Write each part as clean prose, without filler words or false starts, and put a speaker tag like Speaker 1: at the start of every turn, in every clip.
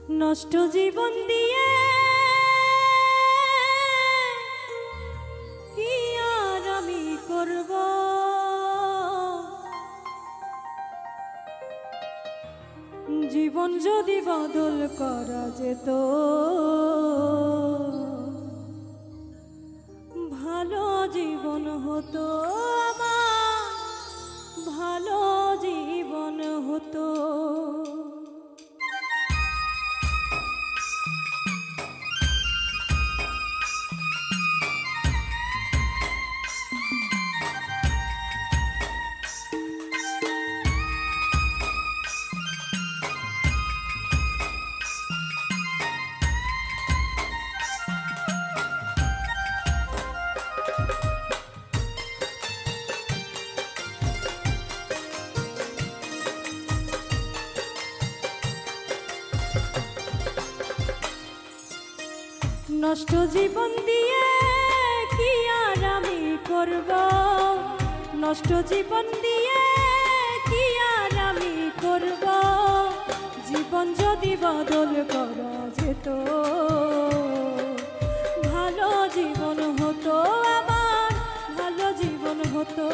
Speaker 1: নষ্ট জীবন দিয়ে কি আর আমি করব, জীবন যদি বদল করা যেত ভালো জীবন হতো, আমার ভালো জীবন হতো। নষ্ট জীবন দিয়ে কি আর আমি করব, নষ্ট জীবন দিয়ে কি আর আমি করব, জীবন যদি বদল করা যেত ভালো জীবন হতো, আমার ভালো জীবন হতো,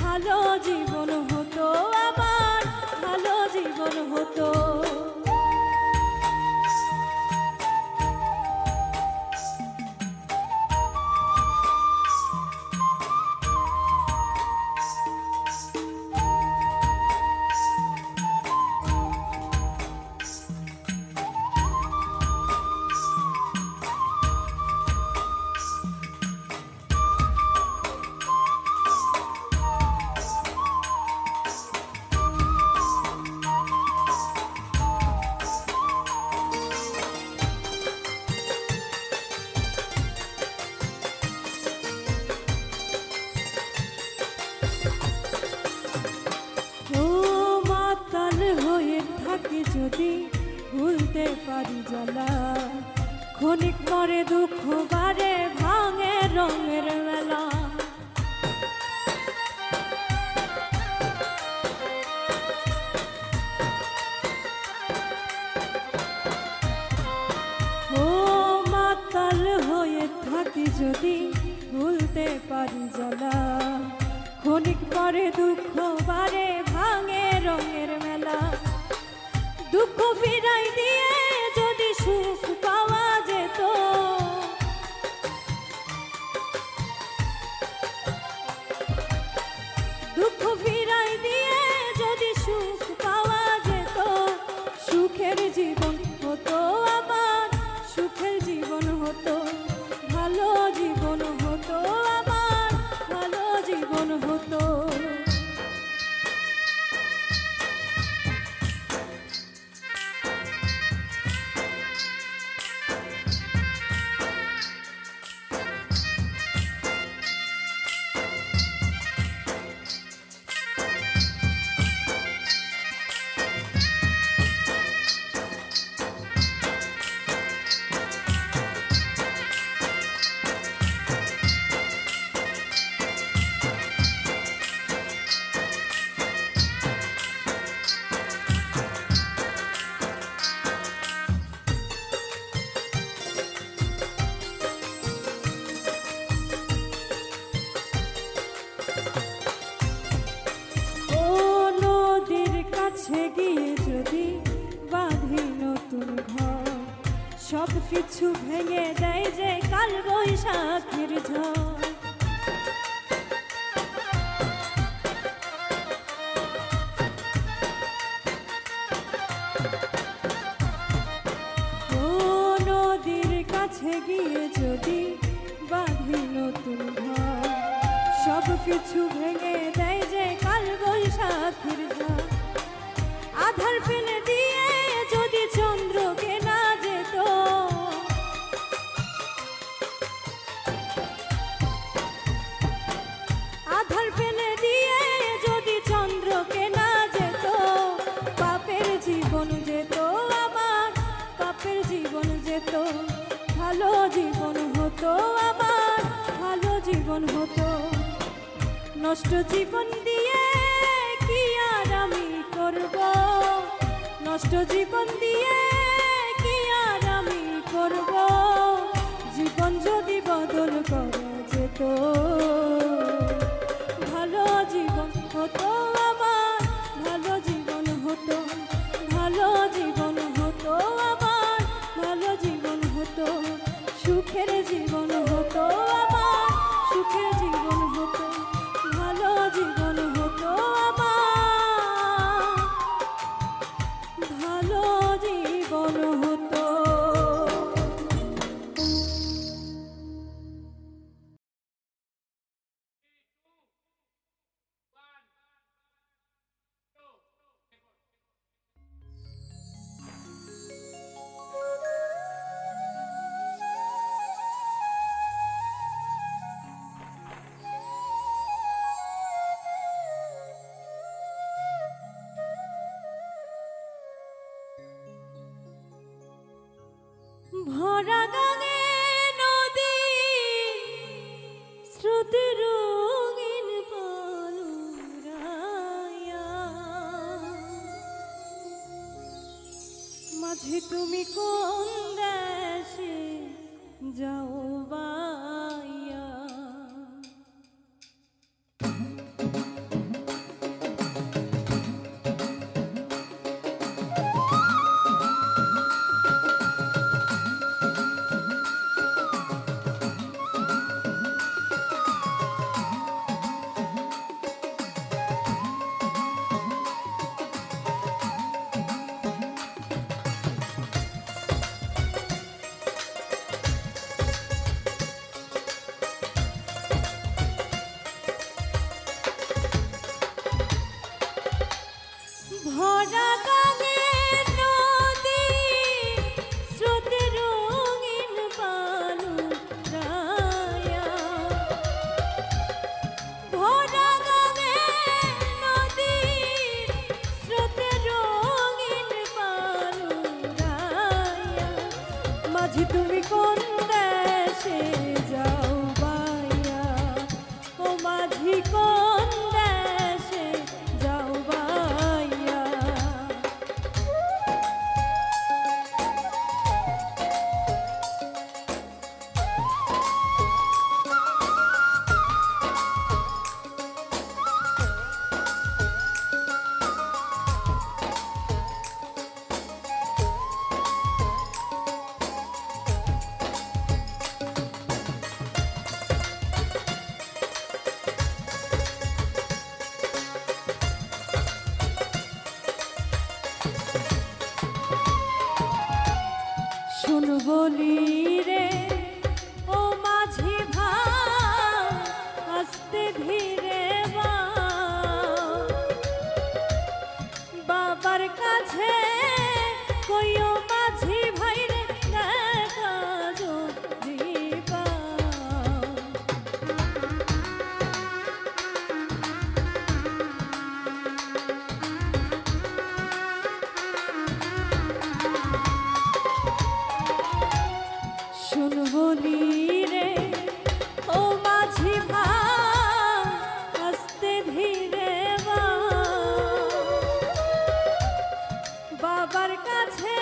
Speaker 1: ভালো জীবন হতো, আমার ভালো জীবন হতো। যদি ভুলতে পারি জ্বালা, ক্ষণিক পরে দুঃখ বারে ভাঙে রঙের মেলা। ও মাতাল হয়ে থাকি যদি ভুলতে পারি জ্বালা, ক্ষণিক পরে দুঃখ বারে ভাঙে রঙের মেলা। দুঃখ ফিরাই দিয়ে যদি সুখ পাওয়া যেত, দুঃখ ফিরাই দিয়ে যদি সুখ পাওয়া যেত, সুখের জীবন হতো, আমার সুখের জীবন হতো, ভালো জীবন হতো, আমার ভালো জীবন হতো। গিয়ে যদি বাঁধি নতুন ঘর, সব কিছু ভেঙে দেয় যে কাল বৈশাখের ঝড়। ও নদীর কাছে গিয়ে যদি বাঁধি নতুন ঘর, সব কিছু ভেঙে দেয় যে কাল বৈশাখের ঝড়। আধার ফেলে দিয়ে যদি চন্দ্রকে না যেত, আধার ফেলে দিয়ে যদি চন্দ্রকে না যেত, পাপের জীবন যেত, আমার পাপের জীবন যেত, ভালো জীবন হতো, আমার ভালো জীবন হতো। নষ্ট জীবন দিয়ে কি আর আমি করব, নষ্ট জীবন দিয়ে ভরা গানে নদী শ্রুতি রঙিন পালুরায়া মাঝে তুমি কোন দেশে যাও বাইয়া ভরা গানে নদী স্রোতে রঙিন পালুরায়া ভরা গানে নদী স্রোতে রঙিন পালুরায়া মাঝি তুমি কোন দেশে যাও বাইয়া ও মাঝি কোন দেশে যাও বাইয়া শুন বলি রে ও মাঝি ভাই আস্তে ধীরে বাবার কাছে কইও মাঝি ভাই রে দেখা যদি পাও শুন বলি রে ও মাঝি ভাই আস্তে ধীরে বাবার কাছে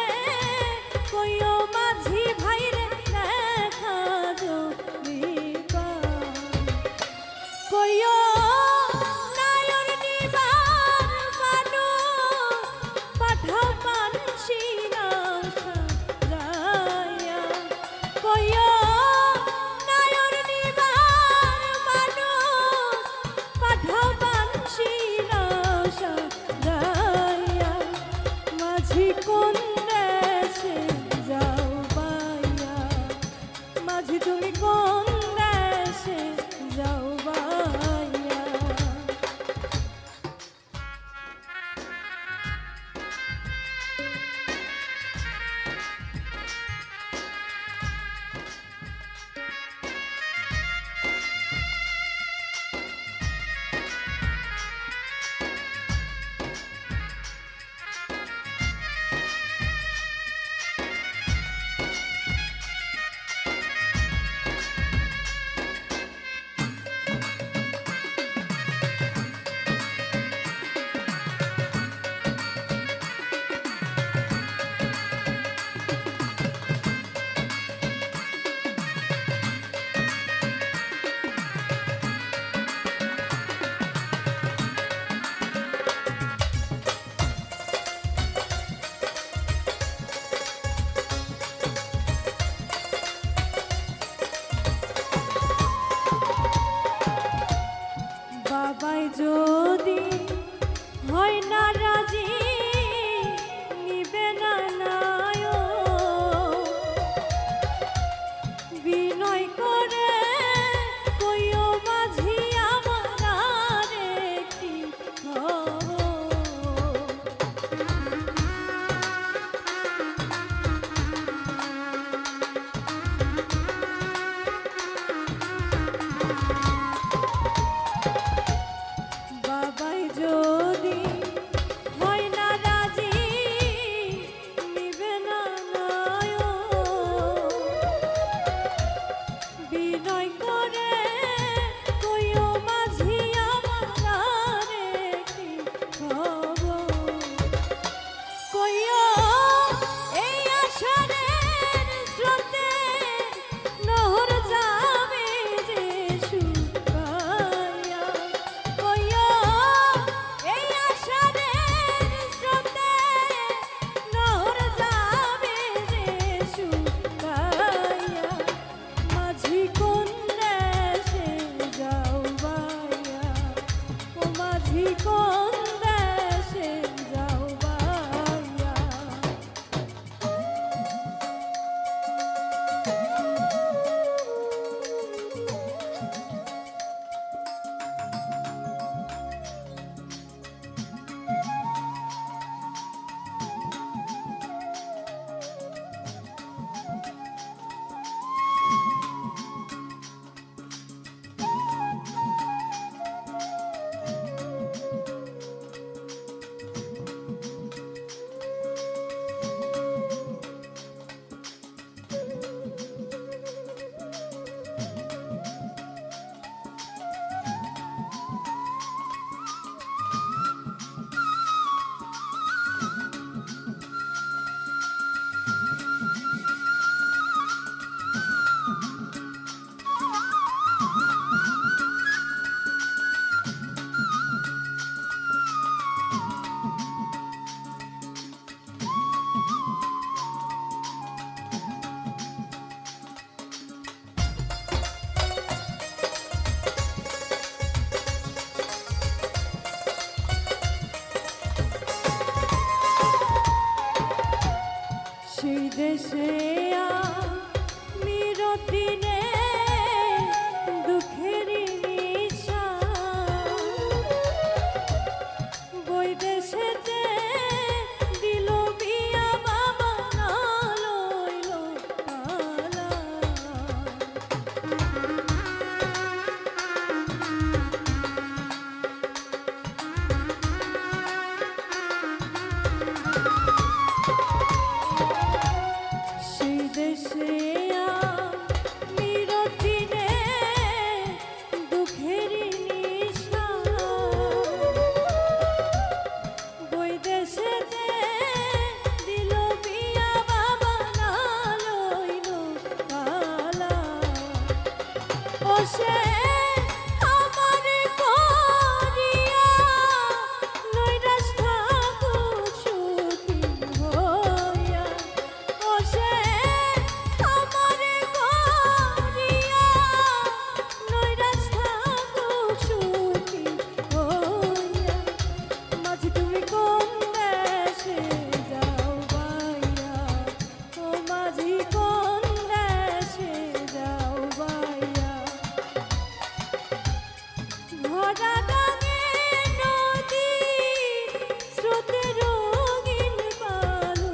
Speaker 1: দেশে আমি রতিনে দুঃখের নিশা বই দেশেতে দিল বিয়া বাবা না লইল কালা সেই দেশে আমি রতিনে দুঃখের নিশা বই দেশেতে দিল বিয়া বাবা না লইল কালা ও সে আমার করিয়া নৈরাশ থাকুক সুখী হইয়া ও সে আমার করিয়া নৈরাশ থাকুক সুখী হইয়া মাঝি তুমি কোন দেশে যাও বাইয়া ও মাঝি কোন দেশে যাও বাইয়া ভরা গাঙে নদী স্রোতে রঙিন বালু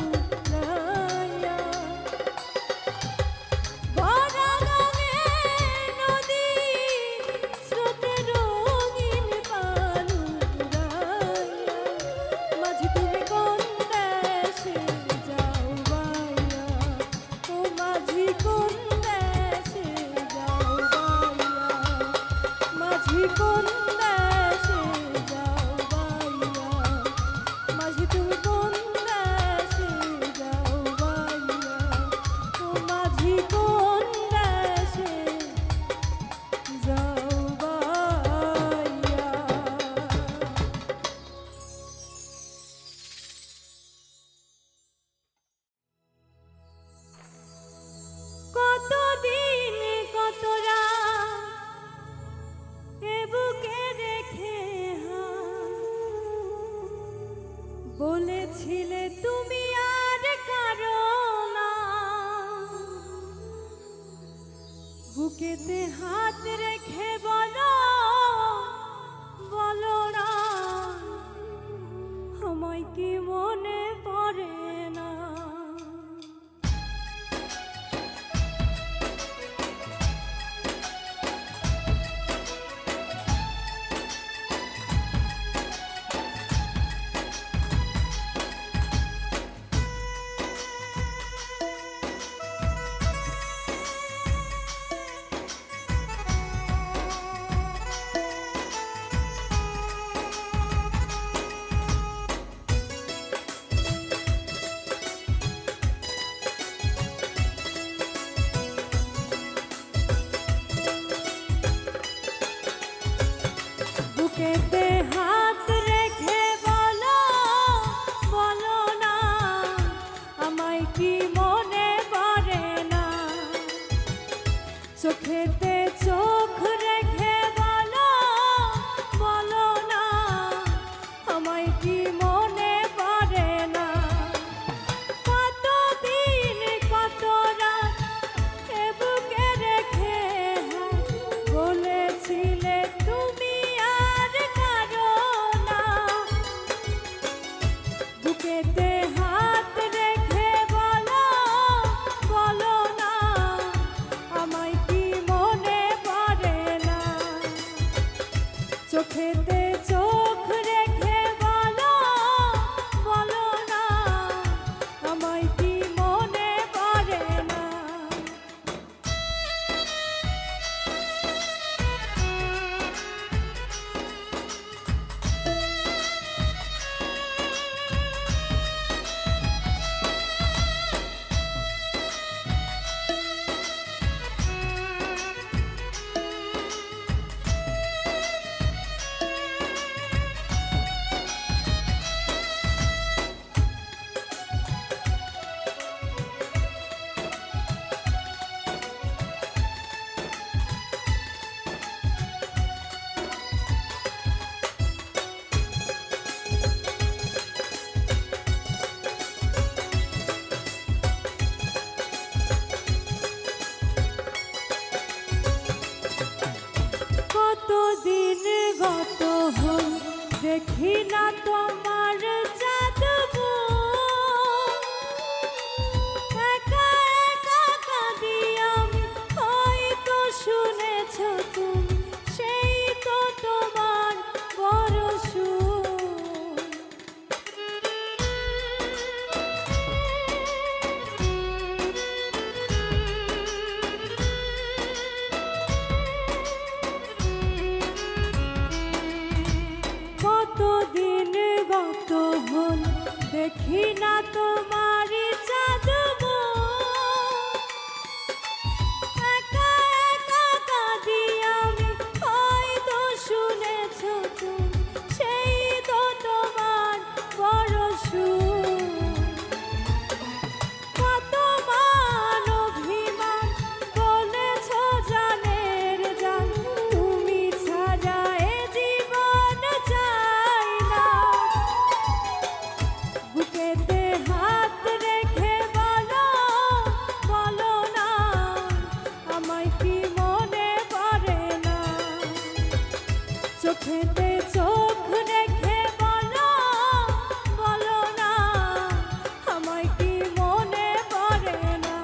Speaker 1: নাইয়া ভরা গাঙে নদী স্রোতে রঙিন বালু নাইয়া মাঝি তুমি কোন দেশে যাও বাইয়া ও মাঝি কোন দেশে যাও বাইয়া মাঝি কোন দেশে যাও বাইয়া মাঝি তুমি কোন দেশে যাও বাইয়া ও মাঝি কোন দেশে যাও বাইয়া কতদিন কত রাত এ বুকে রেখে বলেছিলে তুমি আর কারো না বুকেতে হাত রেখে বলো বলো না আমায় কি মনে পড়ে না বুকেতে হাত রেখে বলো বলো না আমায় কি মনে পড়ে না চোখেতে চোখ রেখে বলো বলো না আমায় কি মনে পড়ে না কতদিন কত রাত এ বুকে রেখে বলেছিলে তুমি আর কারো না বুকেতে হাত রেখে বলো বলো না আমায় কি মনে পড়ে না চোখেতে চোখ রেখে বলো বলো না আমায় কি মনে পড়ে না দেখি না তোমারি জাদু একা একা কাঁদি আমি হয়তো শুনেছ তুমি সেই তো তোমার বড় সুর কত মান অভিমান বলেছ জানের জান তুমি ছাড়া এ জীবন চাই না বুকেতে হাত রেখে বলো বলো না আমায় কি মনে পড়ে না চোখেতে চোখ রেখে বলো বলো না আমায় কি মনে পড়ে না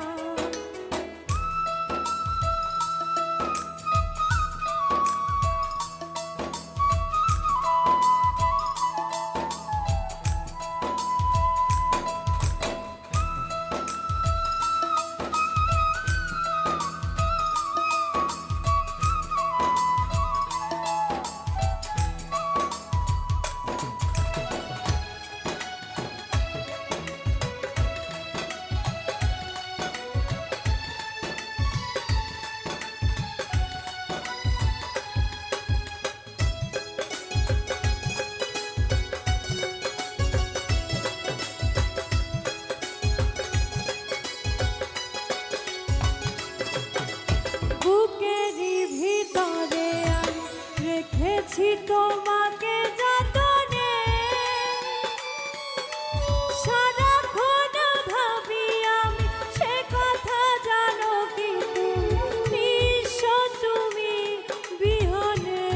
Speaker 1: বুকেরই ভিতরে আমি রেখেছি তোমাকে যতনে সারাক্ষণ ভাবি আমি সে কথা জানো কি তুমি নিঃস্ব তুমি বিহনে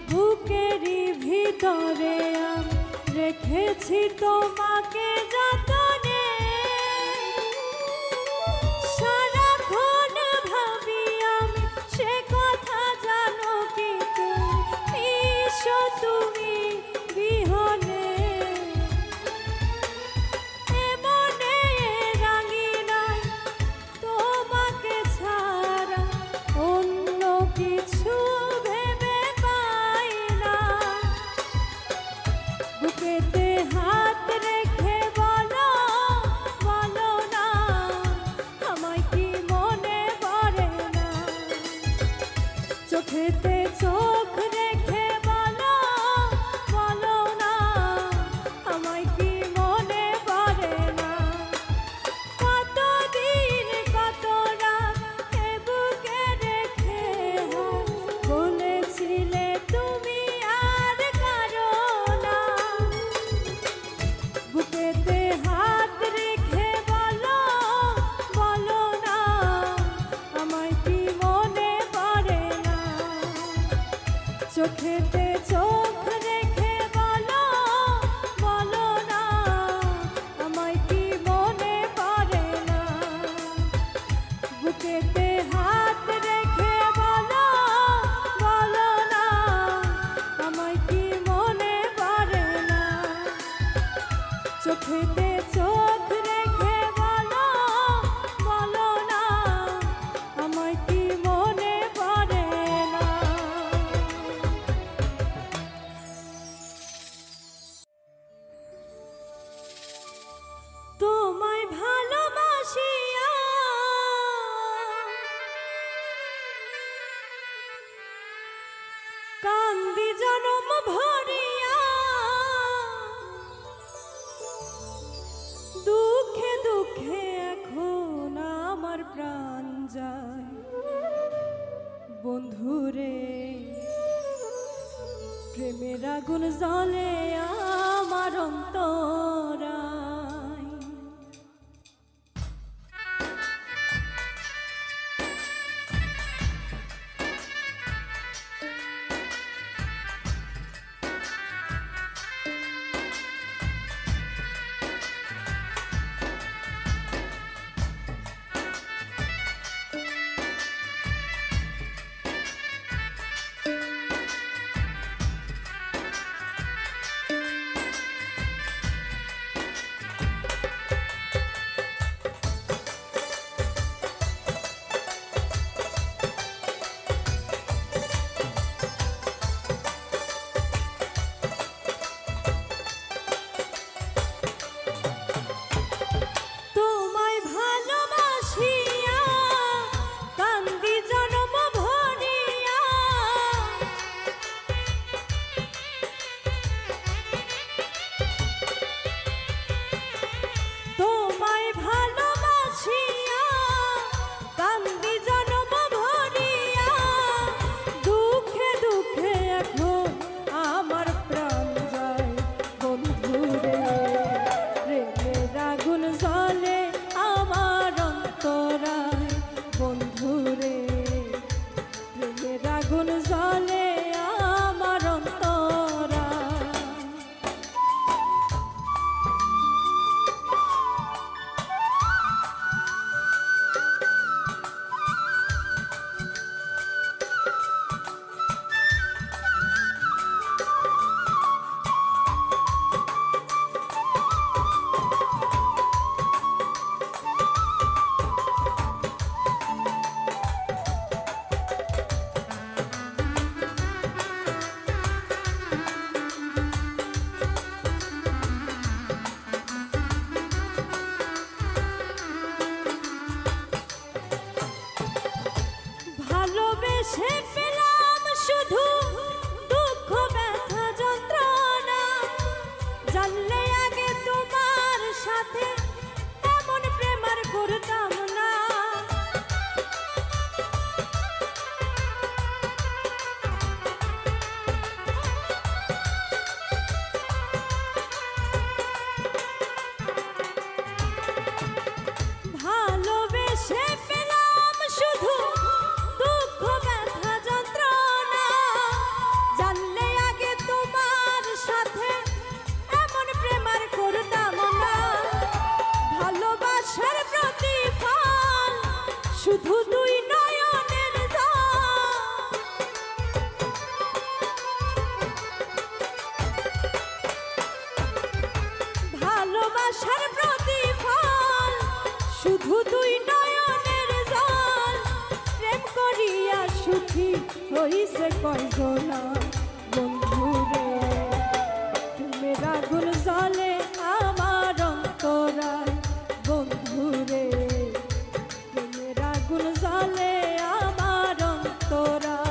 Speaker 1: বুকেরই ভিতরে আমি রেখেছি তোমাকে যতনে সারাক্ষণ ভাবি আমি সে কথা জানো কি তুমি নিঃস্ব তুমি বিহনে এমনে রাঙিনাই তোমাকে ছাড়া অন্য কিছু ভেবে পাই না বুকেতে হাত রেখে বলো বলো না আমায় কি মনে পড়ে না চোখেতে চোখ রেখে বলো বলো না আমায় কি মনে পড়ে না কতদিন কত রাত এ বুকে রেখে বলেছিলে তুমি আর কারো না বুকেতে হাত রেখে বলো বলো না আমায় কি মনে পড়ে না চোখেতে চোখ রেখে বলো বলো না আমায় কি মনে পড়ে না বুকেতে হাত রেখে বলো বলো না আমায় কি মনে পড়ে না চোখেতে চোখ রেখে বলো বলো না আমায় কি মনে পড়ে না তোমায় ভালোবাসিয়া কান্দি জনম ভরিয়া দুঃখে দুঃখে এখন আমার প্রাণ যায় বন্ধুরে প্রেমের আগুন জ্বলে আমার অন্তরায় ভালোবেসে পেলাম শুধু দুঃখ ব্যথা যন্ত্রণা, জানলে আগে তোমার সাথে এমন প্রেম আর করতাম না। ভালোবেসে পেলাম শুধু দুঃখ ব্যথা যন্ত্রণা, জানলে আগে তোমার সাথে এমন প্রেম আর করতাম না। ভালোবাসার প্রতিফল শুধু দুই নয়নের জল, ভালোবাসার প্রতিফল শুধু দুই নয়নের জল। প্রেম করিয়া সুখী হইছে কয়জনা বন্ধুরে, প্রেমের আগুন জ্বলে আমার অন্তরায় বন্ধুরে, প্রেমের আগুন জ্বলে আমার অন্তরায়।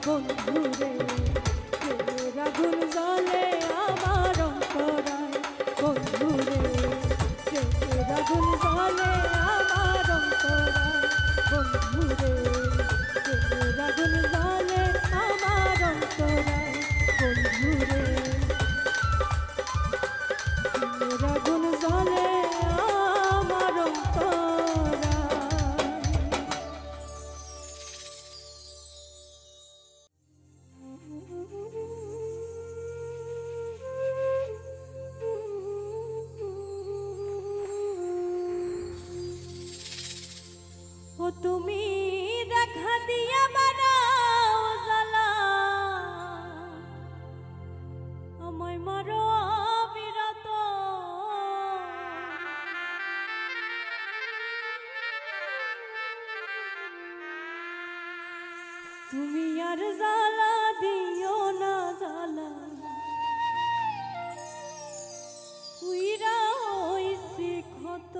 Speaker 1: বন্ধুরে প্রেমের আগুন জ্বলে আমার অন্তরায় বন্ধুরে প্রেমের আগুন জ্বলে আমার অন্তরায় বন্ধুরে প্রেমের আগুন জ্বলে আমার অন্তরায় বন্ধুরে প্রেমের আগুন জ্বলে আমার অন্তরায়। ও তুমি দেখা দিয়া বানাও জ্বালা আমায় মারো অবিরত তুমি আর জ্বালা দিও না জ্বালা উইরা হইছি ক্ষত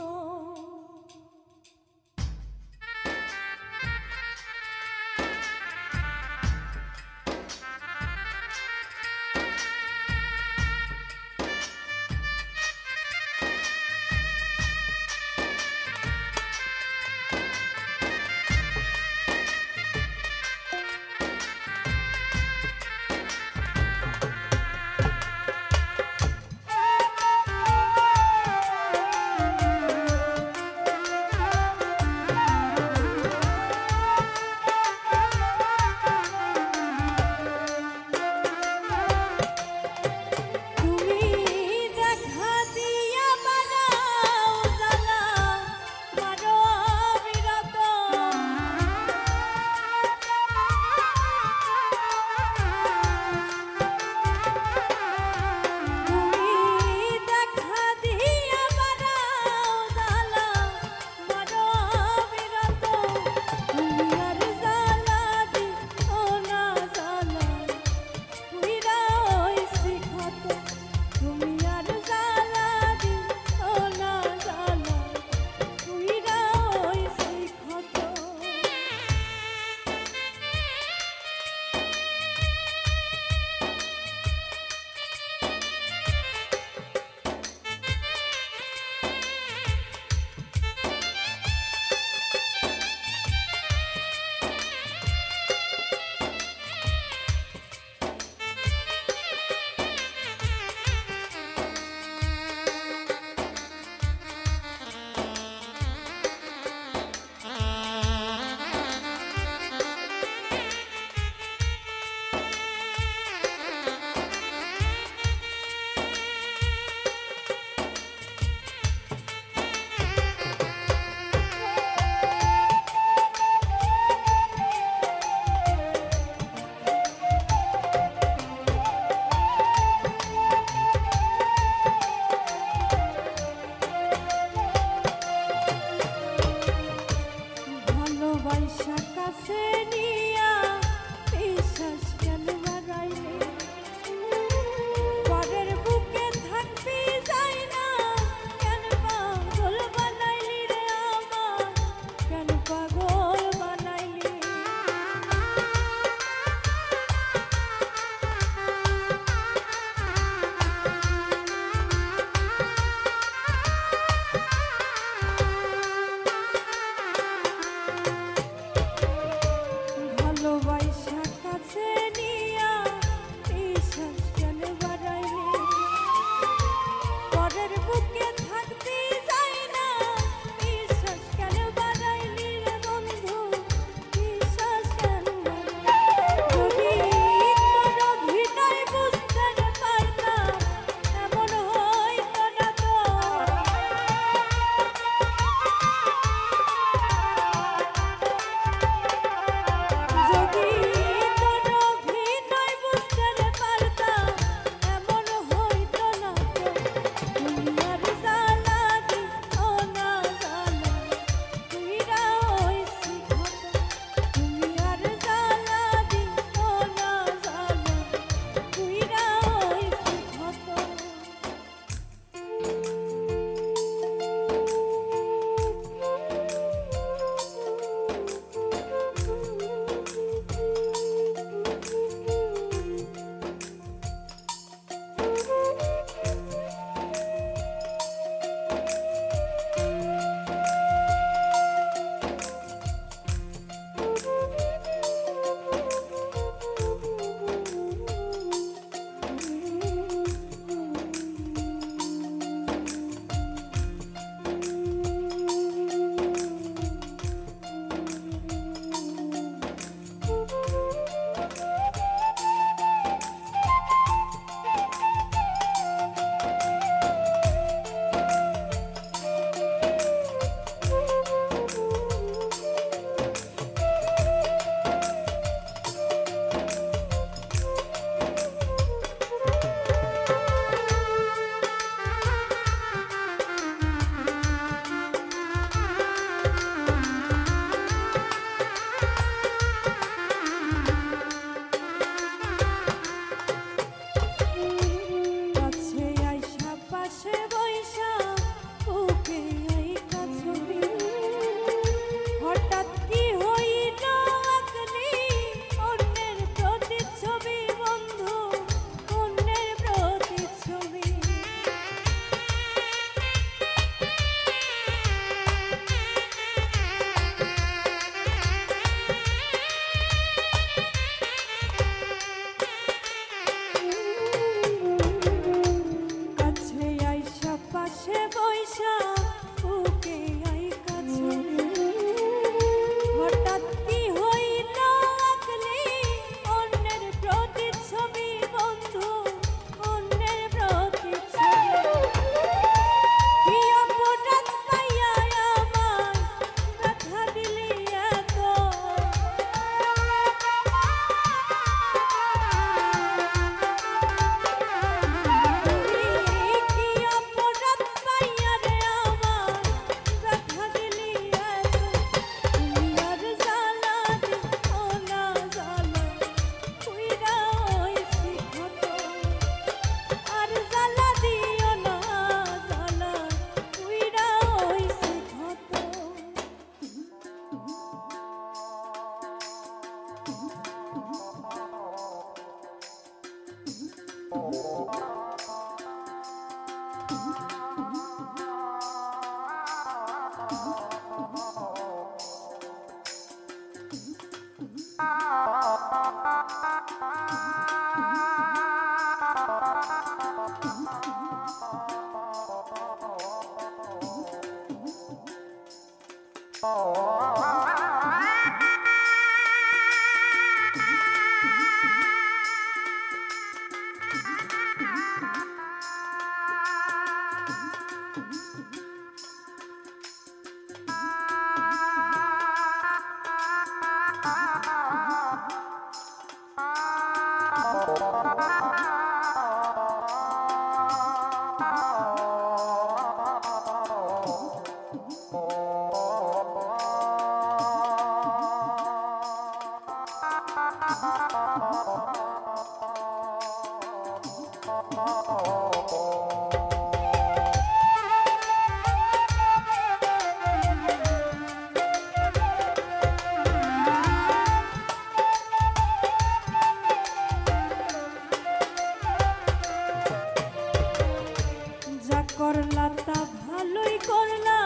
Speaker 1: করলা তা ভালোই করলা,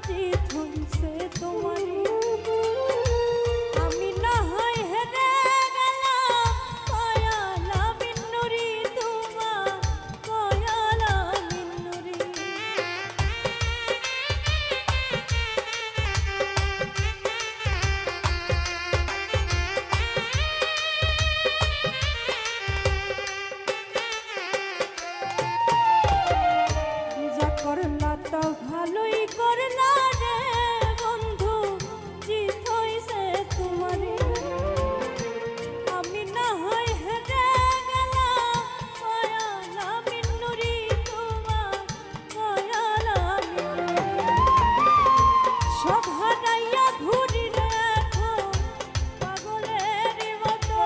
Speaker 1: জিত হইছে তোমারই। আমি না হয় হেরে গেলাম, কয়ালা মিন্নুরি তোমা, কয়ালা মিন্নুরি। করলা তো ভালোই করলা রে বন্ধু, জিত হইছে তোমারই। আমি না হয় হেরে গেলাম, কয়ালা মিন্নুরি তোমা, কয়ালা মিন্নুরি। সব হারাইয়া ঘুরি রে এখন পাগলের মতো।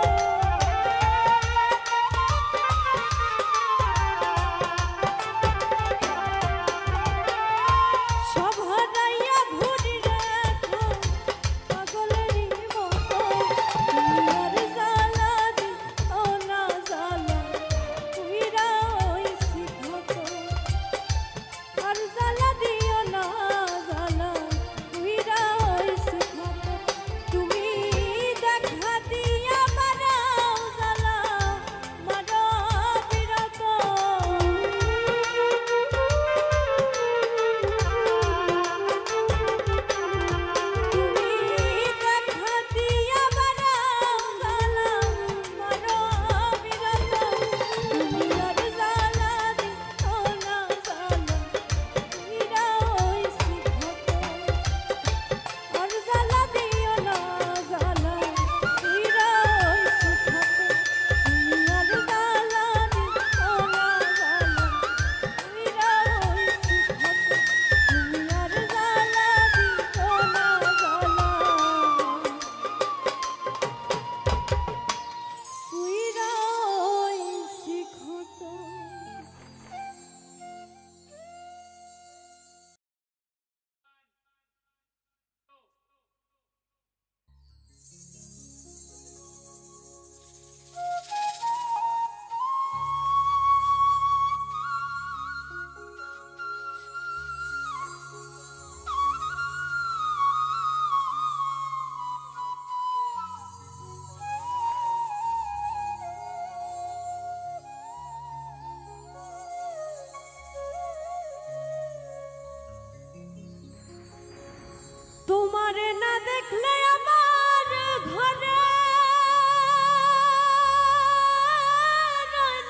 Speaker 1: তোমারে না দেখলে আমার ঘরে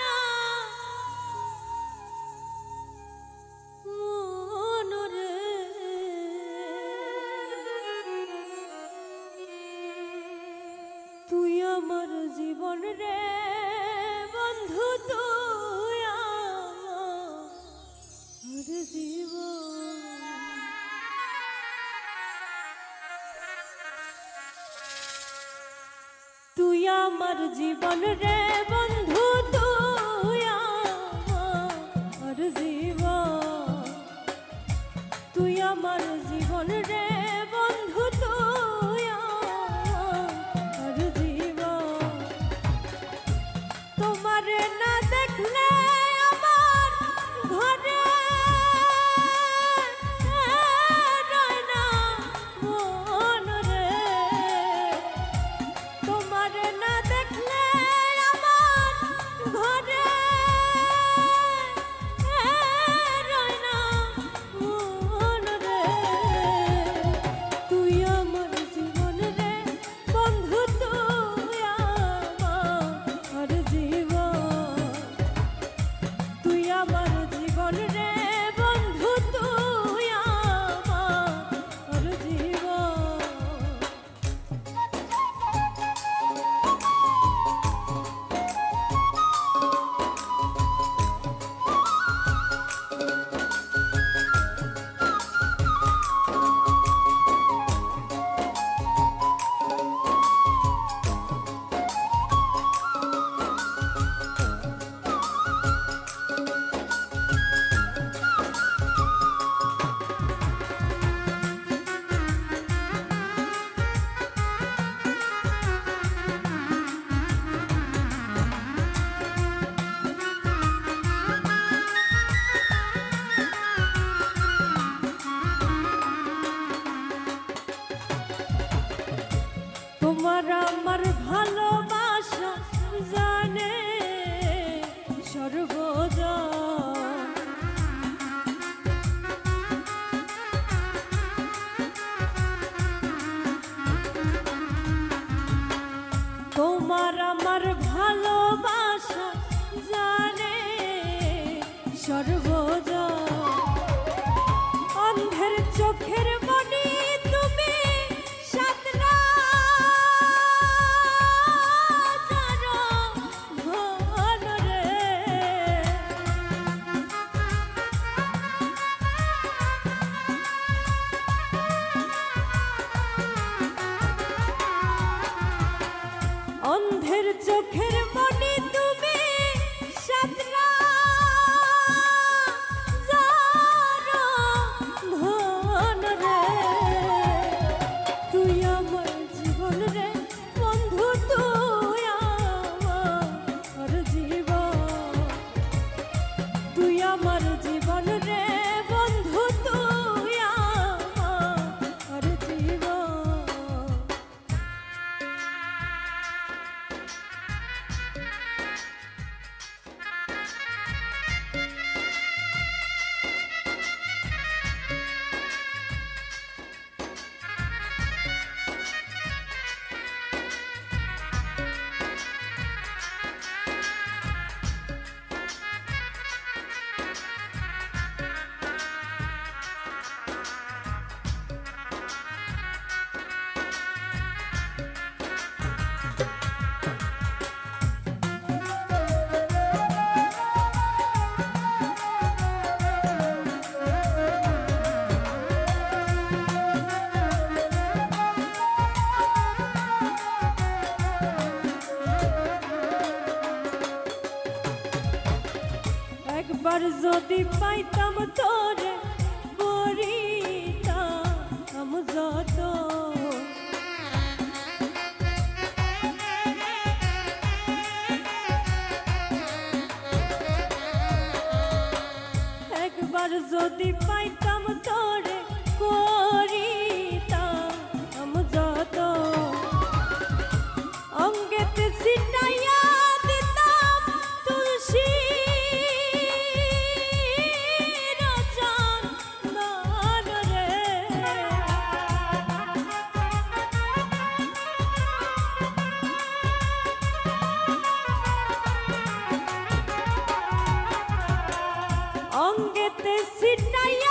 Speaker 1: না মনরে। তুই আমার জীবন রে বন্ধু, তুই আমার জীবন। তুই আমার জীবন রে বন্ধু, তুই আমার জীবন। তুই আমার জীবন রে বন্ধু, তুই আমার জীবন। তোমারে না দেখ দেখলে আমার ঘরে রয় না মন রে, তোমার না দেখলে আমার ঘরে রয় না মন রে। তুই আমার জীবন রে বন্ধু, তুই আমার জীবন, তুই আমার জীবন রে বন্ধু, তুই আমার জীবন। তোমার আমার ভালোবাসা জানে সর্বজন, তোমার আমার ভালোবাসা জানে সর্বজন। অন্ধের চোখের মনি তুমি সাতরা ঘন রে, অন্ধের চোখের মনি তুমি সাতরা ঘন রে। তুই আমার জীবন রে বন্ধু, তুই আমার জীবন, তুই আমার জীবন রে বন্ধু, তুই আমার জীবন। একবার যদি পাইতাম তোরে করিতাম যত, একবার যদি পাইতাম তোরে করিতাম যত, অঙ্গেতে ছিটাইয়া দিতাম তুলসী অঙ্গেতে ছিটাইয়া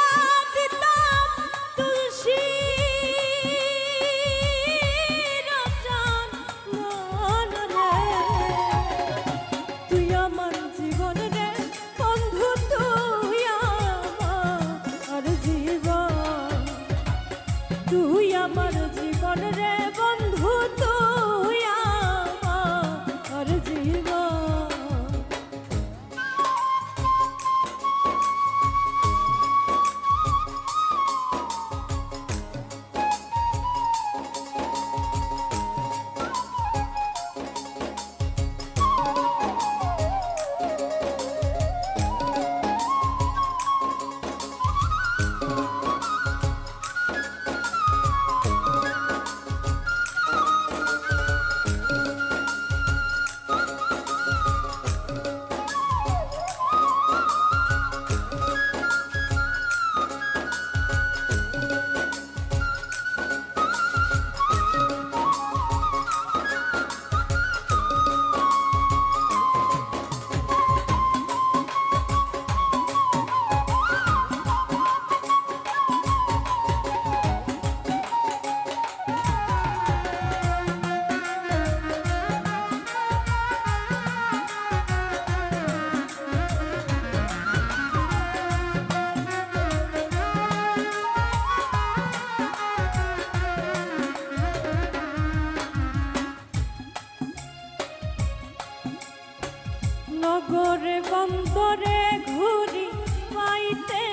Speaker 1: নগরে বন্দরে ঘুরি পাইতে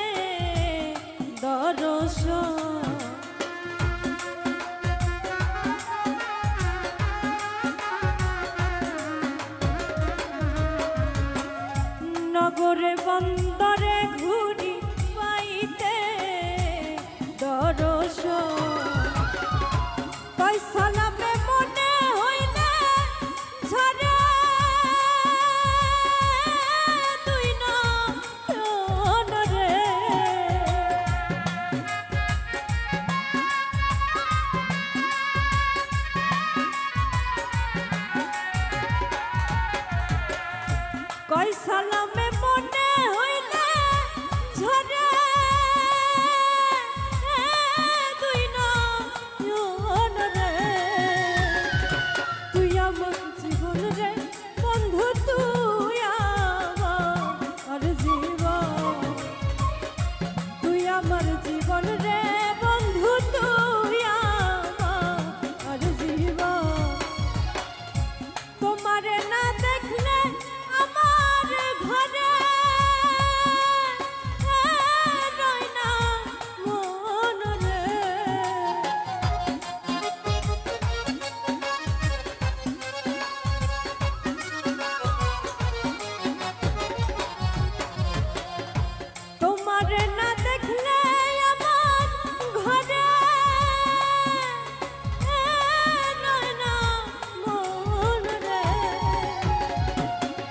Speaker 1: দর্শন, নগরে বন্দরে ঘুরি পাইতে দর্শন, কই সালামে মনে হইলে ঝরে তুই নয়ন রে, কই সালামে মনে হইলে ঝরে তুই নয়ন রে, তুই আমার জীবন রে বন্ধু, তুই আমার জীবন, তুই আমার জীবন রে বন্ধু, তুই আমার জীবন, তোমারে না দেখলে আমার ঘরে রয় না মন রে, তোমারে না দেখলে আমার ঘরে রয় না মন রে,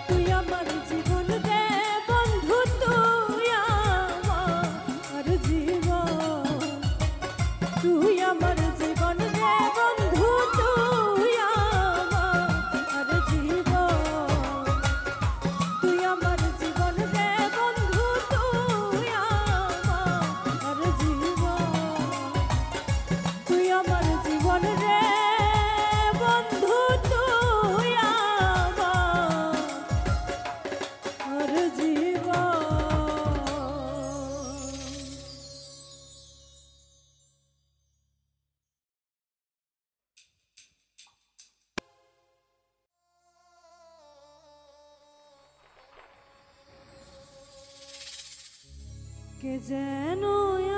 Speaker 1: তুই আমার জীবন রে বন্ধু, তুই আমার জীবন, তুই আমার জীবন রে বন্ধু, তুই আমার জীবন, তুই আমার জীবন রে বন্ধু, তুই আমার জীবন, তুই আমার জীবন রে বন্ধু, তুই আমার জীবন। কে যেন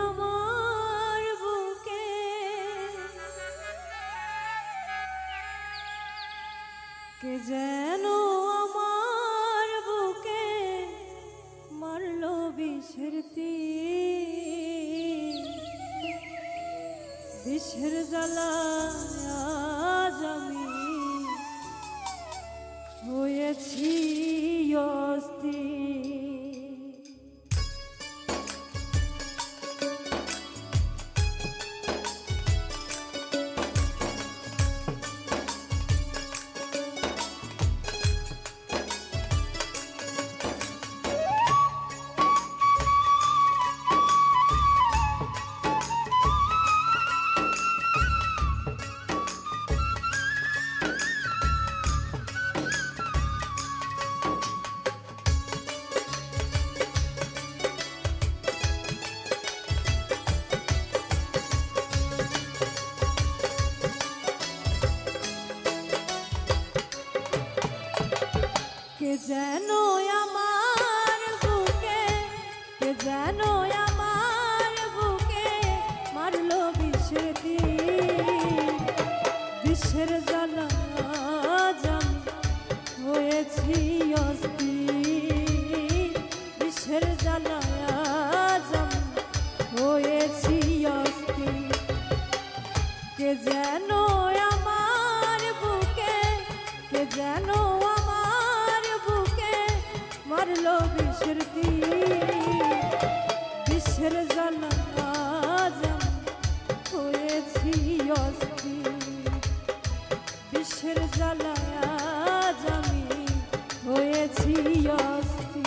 Speaker 1: আমার বুকে কে যেন আমার বুকে মারলো বিষের তীর, বিষের জ্বালায় আজ আমি হয়েছি অস্থির, কে যেন আমার বুকে কে যেন আমার বুকে মারলো বিষের তীর, বিষের জ্বালা আমি হয়েছি অস্থির, বিষের জ্বালা আমি হয়েছি অস্থির, কে যেন আমার বুকে কে যেন মারলো বিষের তীর, বিষের জ্বালা হয়েছি অস্থির, বিষের জ্বালা আমি হয়েছি অস্থির।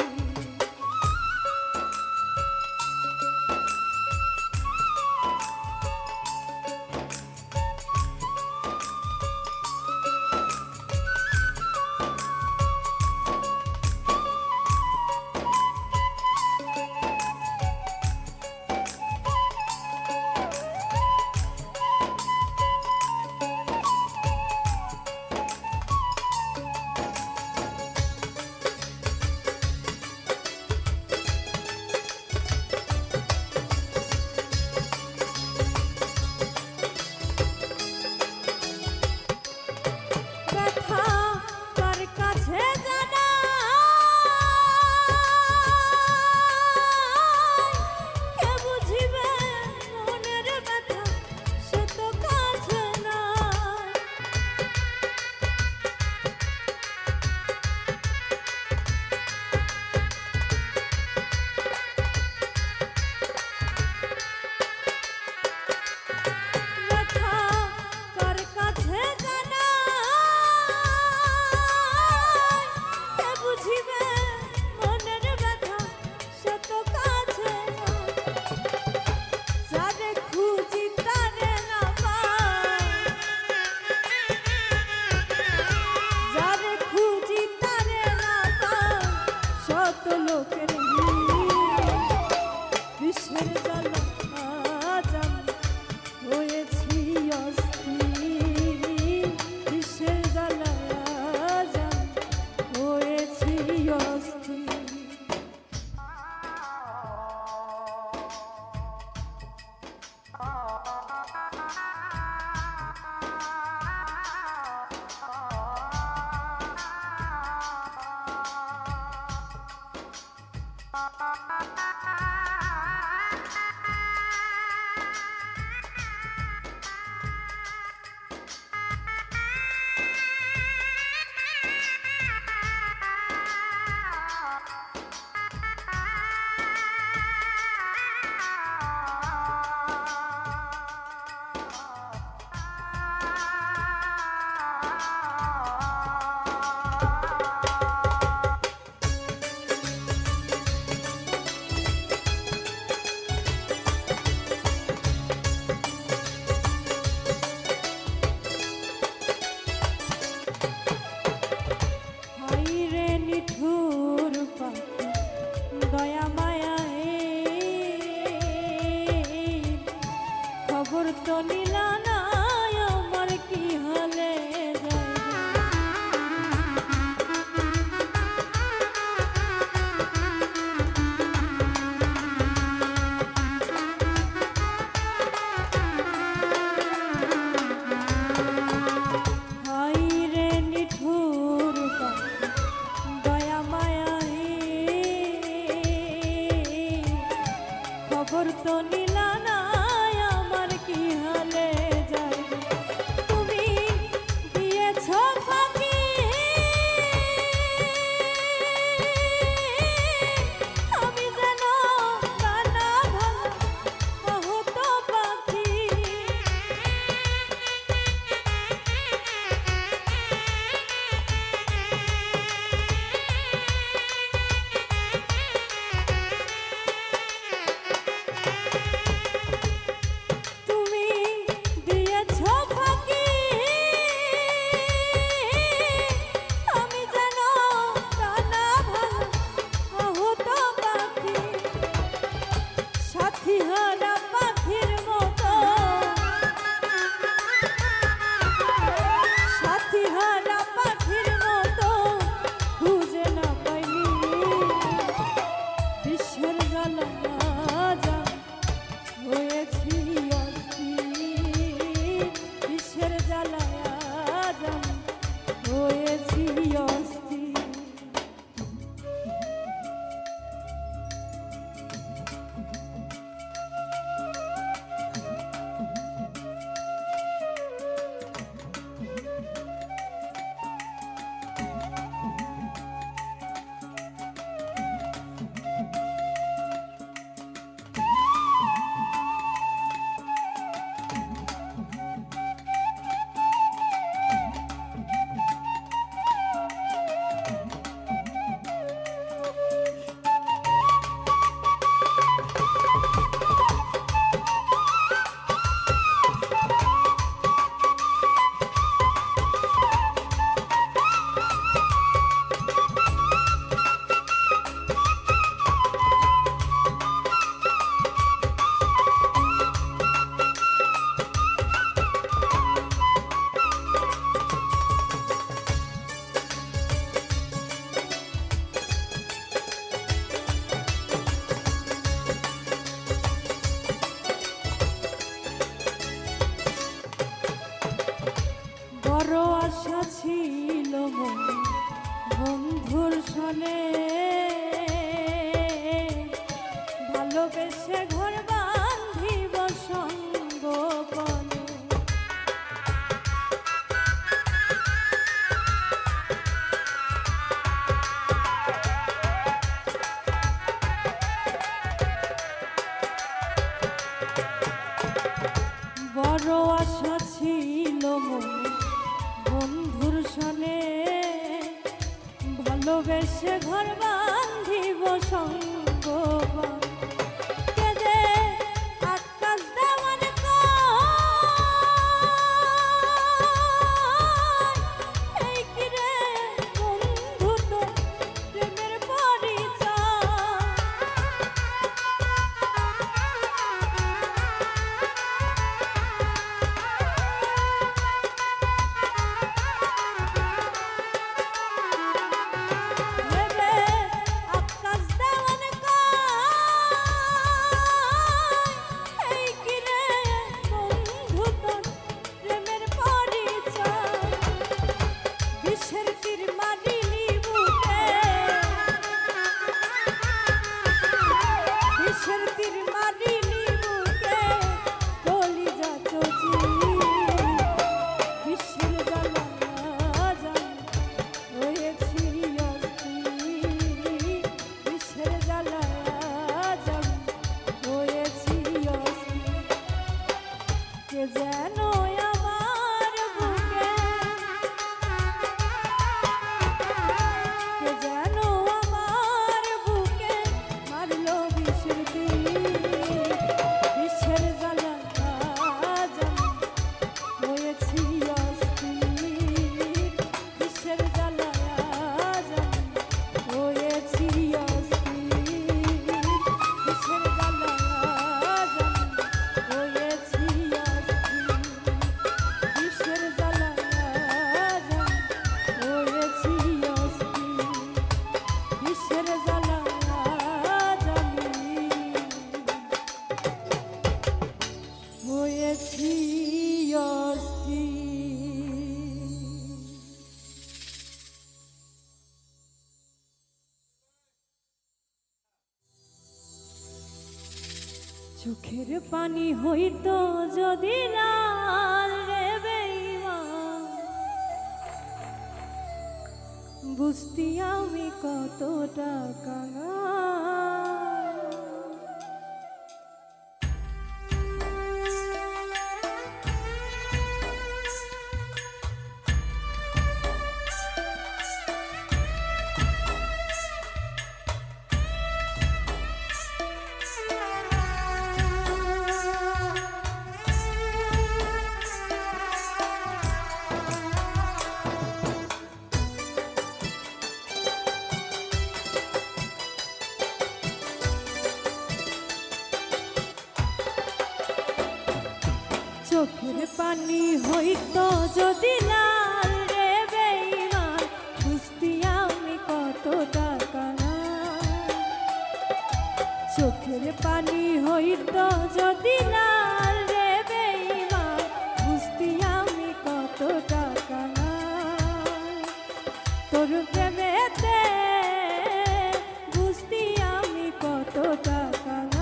Speaker 1: তো নীলা নাই আমার কি হালে যায় তুমি দিয়েছ ফাঁকি আমি যেন কানা ভাঙা আহত পাখি বড় আশা ছিল বন্ধুর সনে ভালোবেসে ঘর বাঁধিব সঙ্গোপনে বড় আশা ছিল বন্ধুর সনে ভালোবেসে ঘর বাঁধিব সঙ্গোপনে চোখের পানি হইতো যদি লাল রে বেঈমান, বুঝতি আমি কতটা কাঙাল। চোখের পানি হইতো যদি লাল রে বেঈমান, বুঝতি আমি কতটা কাঙাল। চোখের পানি হইতো যদি লাল রে বেঈমান, বুঝতি আমি কতটা কাঙাল। তোর প্রেমেতে বুঝতি আমি কতটা কাঙাল।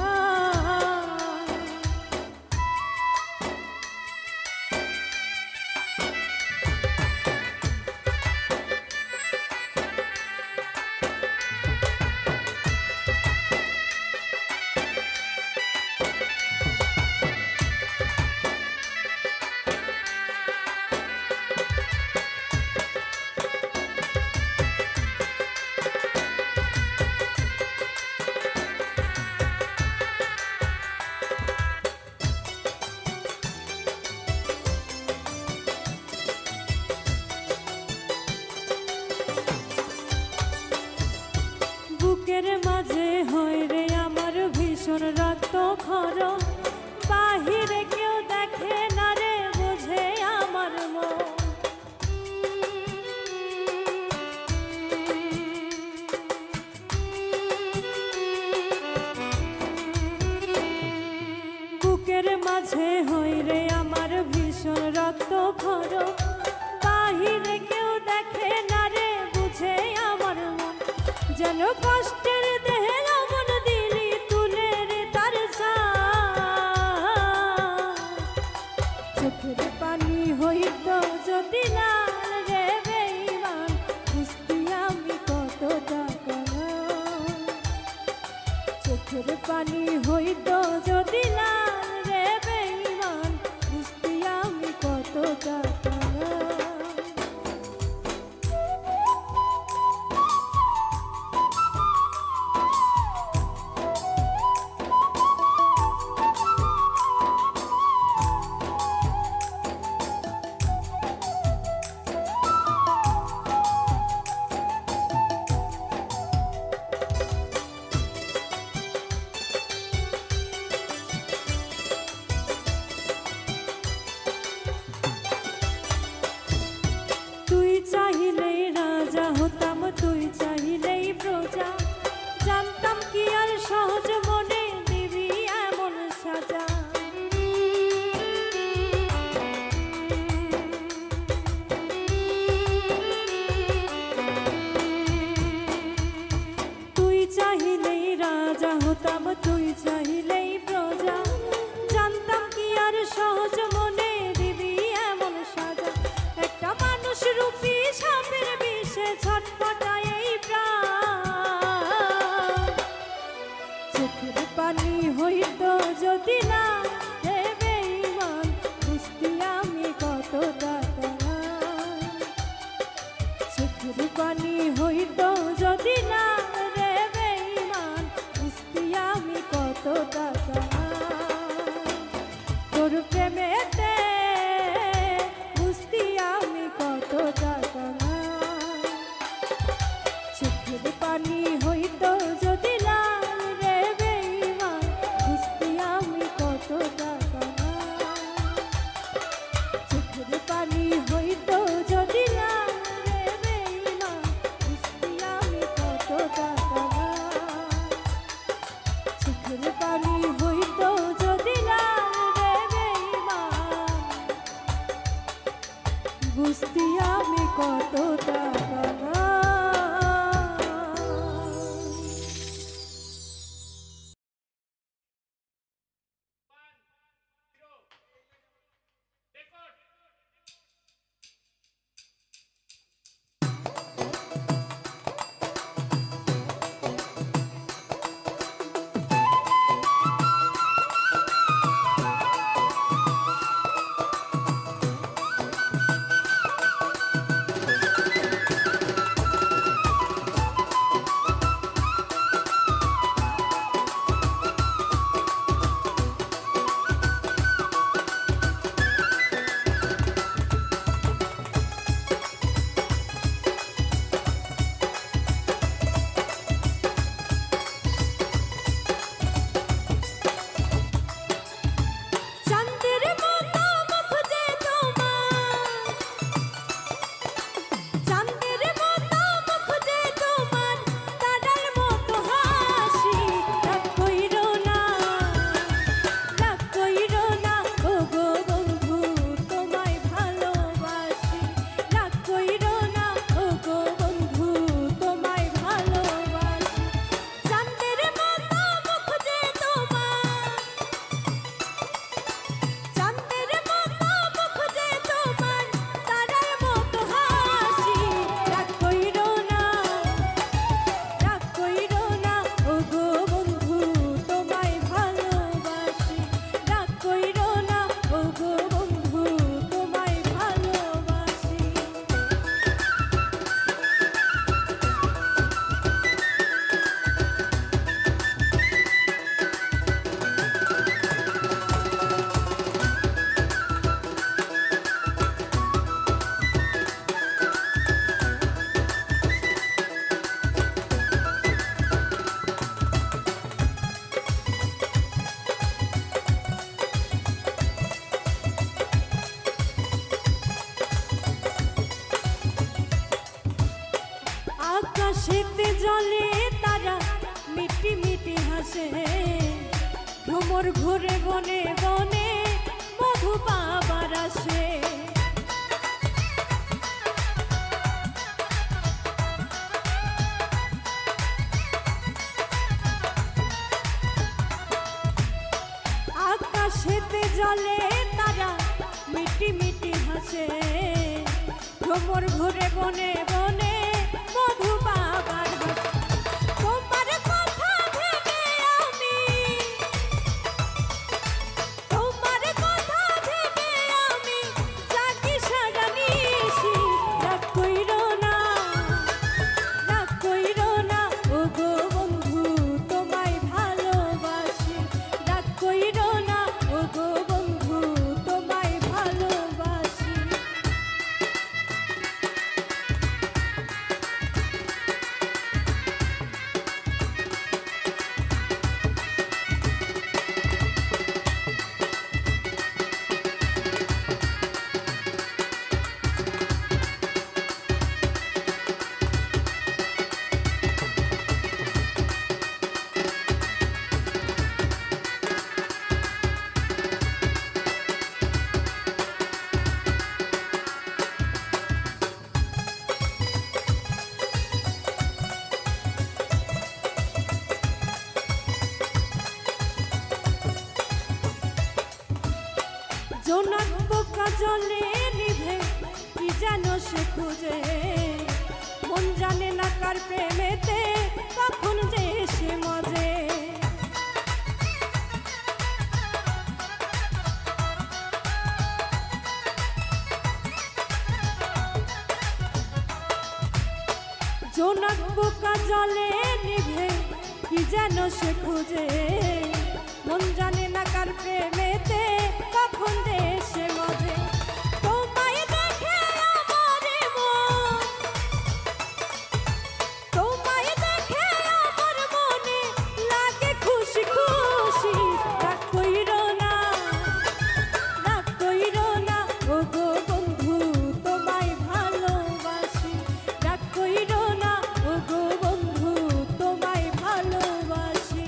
Speaker 1: বুকের মাঝে হয় রে আমার ভীষণ রক্ত খরণ, বাহিরে কেউ দেখে না রে বোঝে আমার মন। বুকের মাঝে হয় রে আমার ভীষণ রক্ত খরণ, বাহিরে কেউ দেখে না রে বুঝে আমার মন। যেন কষ্টের দেহে লবণ দিলি তুলে রে তার চোখের পানি হইতো যদি লাল রে বেঈমান, বুঝতি আমি কতটা কাঙাল। চোখের পানি হইতো যদি লাল রে বেঈমান, বুঝতি আমি কতটা কাঙাল। চাহিলেই রাজা হতাম, তুই চাহিলেই প্রজা, জানতাম কি আর সহজ মনে দিবি এমন সাজা। তুই চাহিলেই রাজা হতাম, তুই চাহিলেই প্রজা, জানতাম কি আর সহজ মনে দিবি এমন সাজা। একটা মানুষ রূপী সাপের বিষে ছটফটায় এই প্রাণ, চোখের পানি হইতো যদি লাল রে বেঈমান, বুঝতি আমি কতটা কাঙাল। চোখের পানি হইতো যদি লাল রে বেঈমান, বুঝতি আমি কতটা কাঙাল। তোর প্রেমেতে বুঝতি আমি কতটা কাঙাল। চোখের পানি হইতো যদি লাল রে বেঈমান, বুঝতি আমি কতটা কাঙাল। চোখের পানি হইতো যদি লাল রে বেঈমান, বুঝতি আমি কতটা কাঙাল। চোখের পানি হইতো যদি লাল রে বেঈমান, বুঝতি আমি কতটা কাঙাল। আকাশেতে জলে তারা মিটি মিটি হাসে, ভ্রমর ঘুরে বনে বনে মধু পাবার আসে। আকাশেতে জলে তারা মিটি মিটি হাসে, ভ্রমর ঘুরে বনে বনে মধু পাবার হাসে। তোমার কথা ভেবে আমি, তোমার কথা ভেবে আমি জাগি সারা নিশি। রাগ কইরো না, রাগ কইরো না ও গো বন্ধু তোমায় ভালোবাসি। রাগ কইরো না ও গো বন্ধু তোমায় ভালোবাসি। জোনাক বোকা জলে নিভে কি যেন সে খুঁজে, মন জানে না কার প্রেমেতে কখন যে সে মজে। জোনাক বোকা জলে নিভে কি যেন সে খুঁজে, মন জানে না কার প্রেমেতে কখন দেশে মজে। তোমায় দেখে আমার মন, তোমায় দেখে আমার মনে লাগে খুশি খুশি। রাগ কইরো না, রাগ কইরো না ও গো বন্ধু তোমায় ভালোবাসি। রাগ কইরো না ও গো বন্ধু তোমায় ভালোবাসি।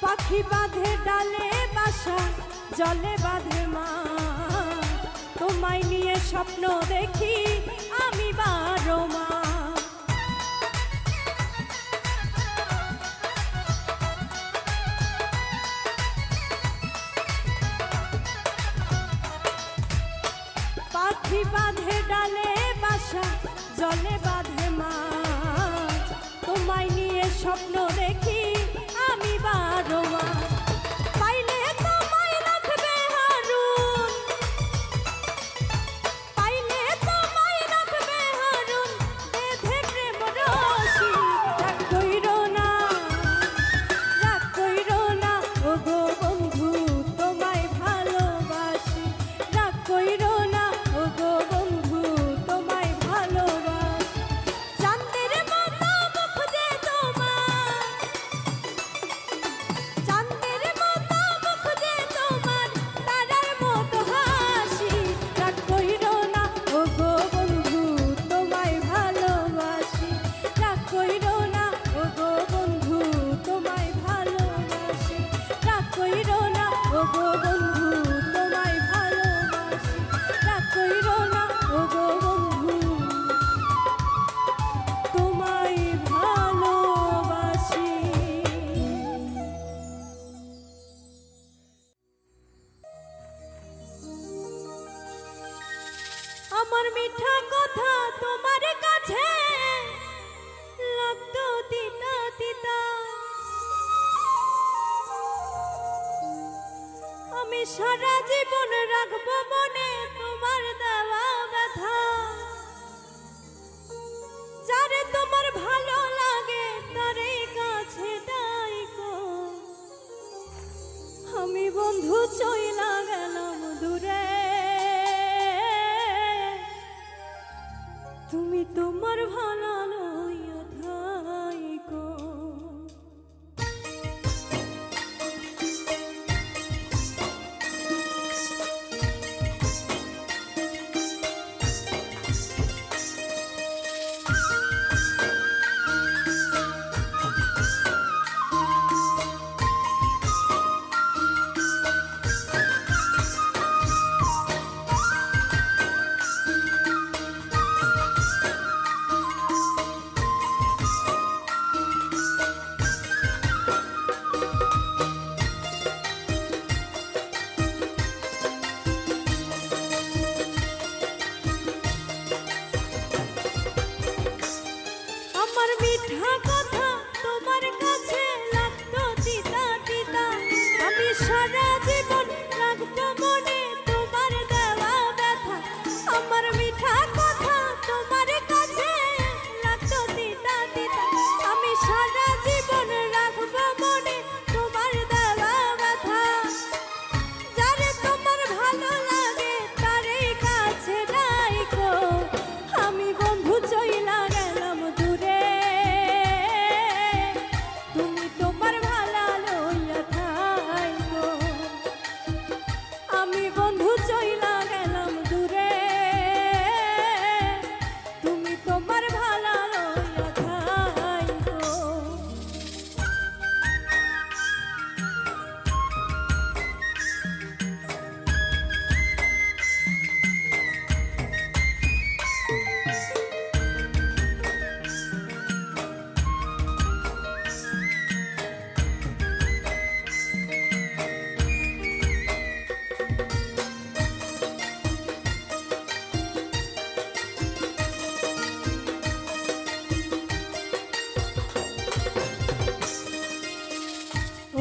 Speaker 1: পাখি বাঁধে ডালে বাসা, জলে বাঁধে মা, তোমায় নিয়ে স্বপ্ন দেখি আমি 12 মাস। পাখি বাঁধে ডালে বাসা, জলে বাঁধে মা, তোমায় নিয়ে স্বপ্ন দেখি আমি 12 মাস। পাইলে তোমায় রাখবে হারুন, পাইলে তোমায় রাখবে হারুন বেঁধে প্রেম রশি। রাগ কইরো না, রাগ কইরো না ও গো বন্ধু তোমায় ভালোবাসি। রাগ কইরো না ও গো বন্ধু তোমায় ভালোবাসি। চাঁদের মতো মুখ যে তোমার, চাঁদের মতো মুখ যে তোমার, তারার মতো হাসি। রাগ কইরো না ও গো বন্ধু তোমায় ভালোবাসি। রাগ কইরো না ও গো বন্ধু তোমায় ভালোবাসি। রাগ কইরো না ও গো বন্ধু তোমায় ভালোবাসি। রাগ কইরো না ও গো বন্ধু তোমায় ভালোবাসি। আমার মিঠা কথা তোমার কাছে লাগতো তিতা তিতা, আমি সারা জীবন রাখবো মনে তোমার দেওয়া ব্যথা। তুমি তোমার ভালো লইয়া থাইকো। মিঠা কথা তোমার কাছে লাগতো তিতা তিতা, আমি সারা জীবন রাখবো মনে তোমার দেওয়া ব্যথা। আমার মিঠা কথা তোমার কাছে লাগতো তিতা তিতা, আমি সারা জীবন রাখবো মনে তোমার দেওয়া ব্যথা। যারে তোমার ভালো লাগে তারই কাছে রাইখো, আমি বন্ধু চইলা গেলাম দূরে।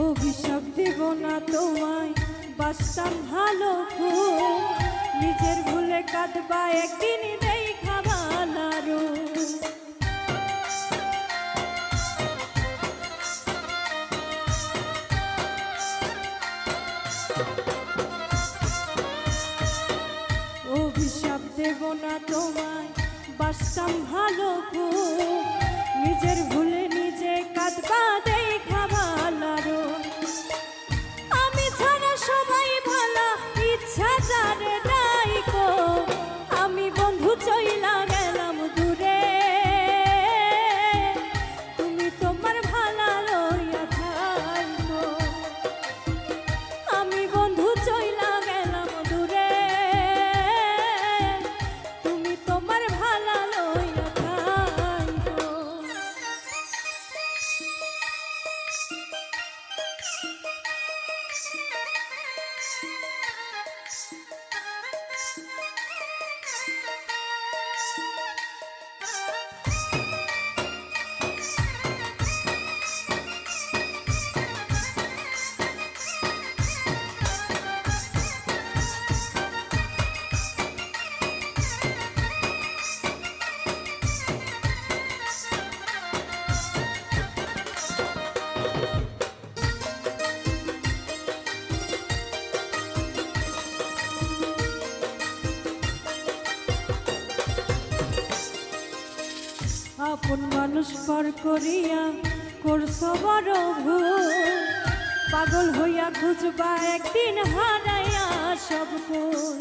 Speaker 1: অভিশাপ দেব না তোমায়, বাসতাম ভালো খুব, নিজের ভুলে কাঁদবা একদিন দেখা ভালো। অভিশাপ দেব না তোমায়, বাসতাম ভালো খুব, নিজের ভুলে নিজে কাঁদবা দেখা ভালো। আমি ছাড়া সবাই ভালো, ইচ্ছা যারে রাইখো, আমি বন্ধু চইলা গেলাম দূরে। তুমি তোমার ভালো লইয়া থাইকো, আমি বন্ধু চইলা গেলাম দূরে। তুমি তোমার ভালো লইয়া থাইকো। আপন মানুষ পর করিয়া করছো বড় ভুল, পাগল হইয়া খুঁজবা একদিন হারাইয়া সব ফুল।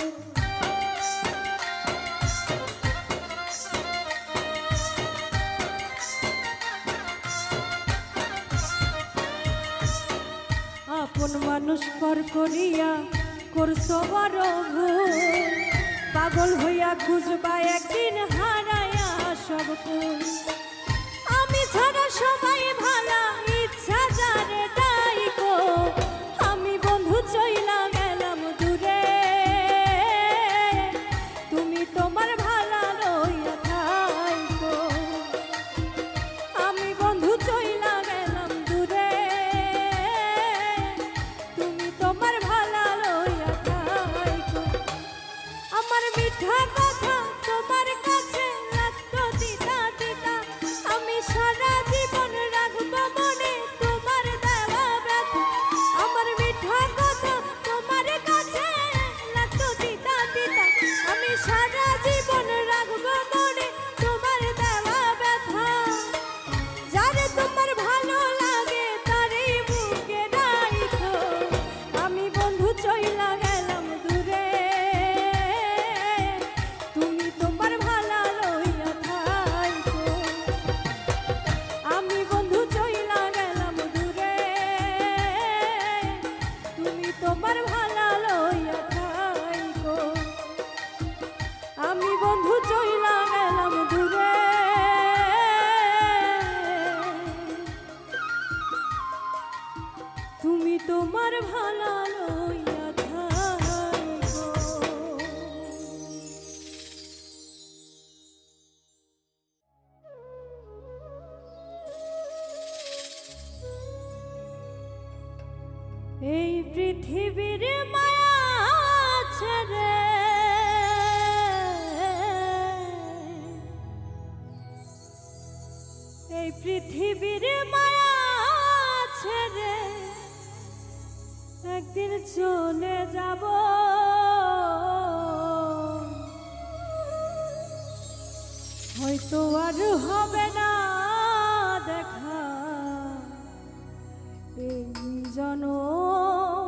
Speaker 1: আপন মানুষ পর করিয়া করছো বড় ভুল, পাগল হইয়া খুঁজবা একদিন হারাইয়া সব ফুল। আমি ছাড়া সবাই ভালো, ইচ্ছা যারে রাইখো, আমি বন্ধু চইলা গেলাম দূরে। তুমি তোমার ভালো লইয়া থাইকো, আমি বন্ধু চইলা গেলাম দূরে। তুমি তোমার ভালো লইয়া থাইকো। আমার মিঠা কথা তোমার কাছে লাগতো তিতা তিতা, আমি সারা জীবন পৃথিবীর মায়া ছেড়ে এই পৃথিবীর মায়া ছেড়ে একদিন চলে যাব হয়তো আর হবে না দেখা এই জনম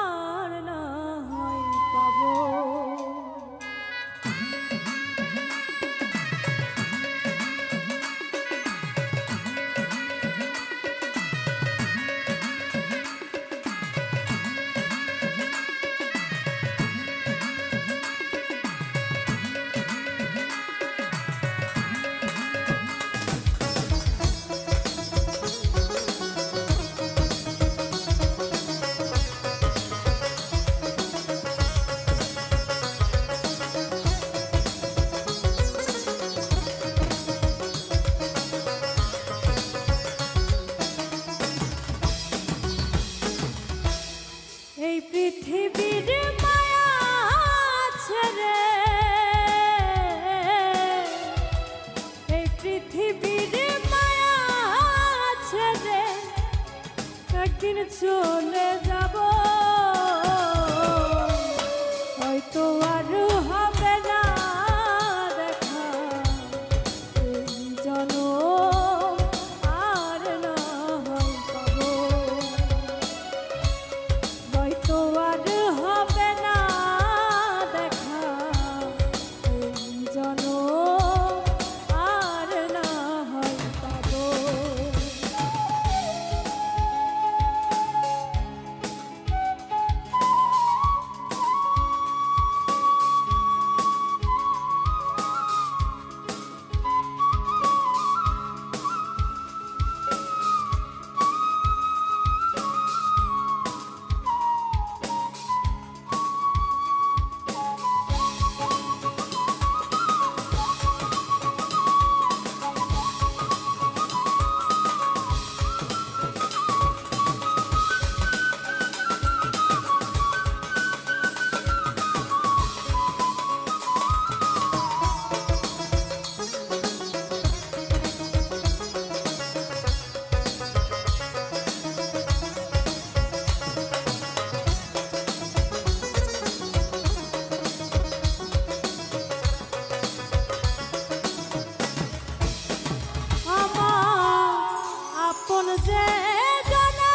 Speaker 1: আর না হয় পাবো। এই পৃথিবীর মায়া ছেড়ে এই পৃথিবীর মায়া ছেড়ে একদিন চলে যাব হয়তো আর হবে না দেখা এই জনম আর না হয় পাবো। হয়তো আর হবে না দেখা এই জনম আর না হয় পাবো। যে জানা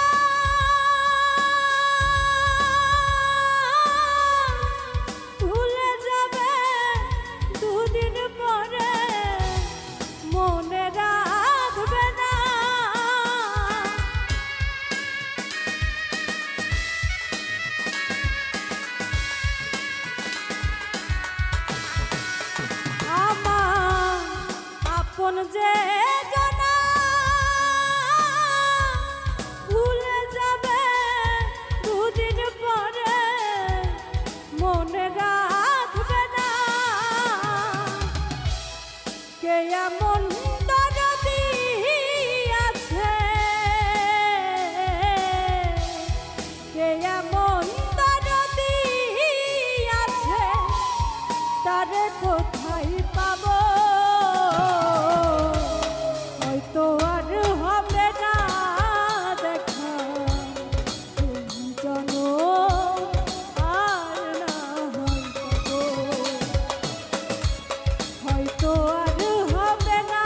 Speaker 1: ভুলে যাবে দুদিন পরে মনে রাখবে না আমার আপন যে মনে রাখবে না কে এমন দরদি আছে কে এমন দরদি আছে তারে কোথায় পাবো হয়তো আর হবে না দেখা জনম হয়তো আর হবে না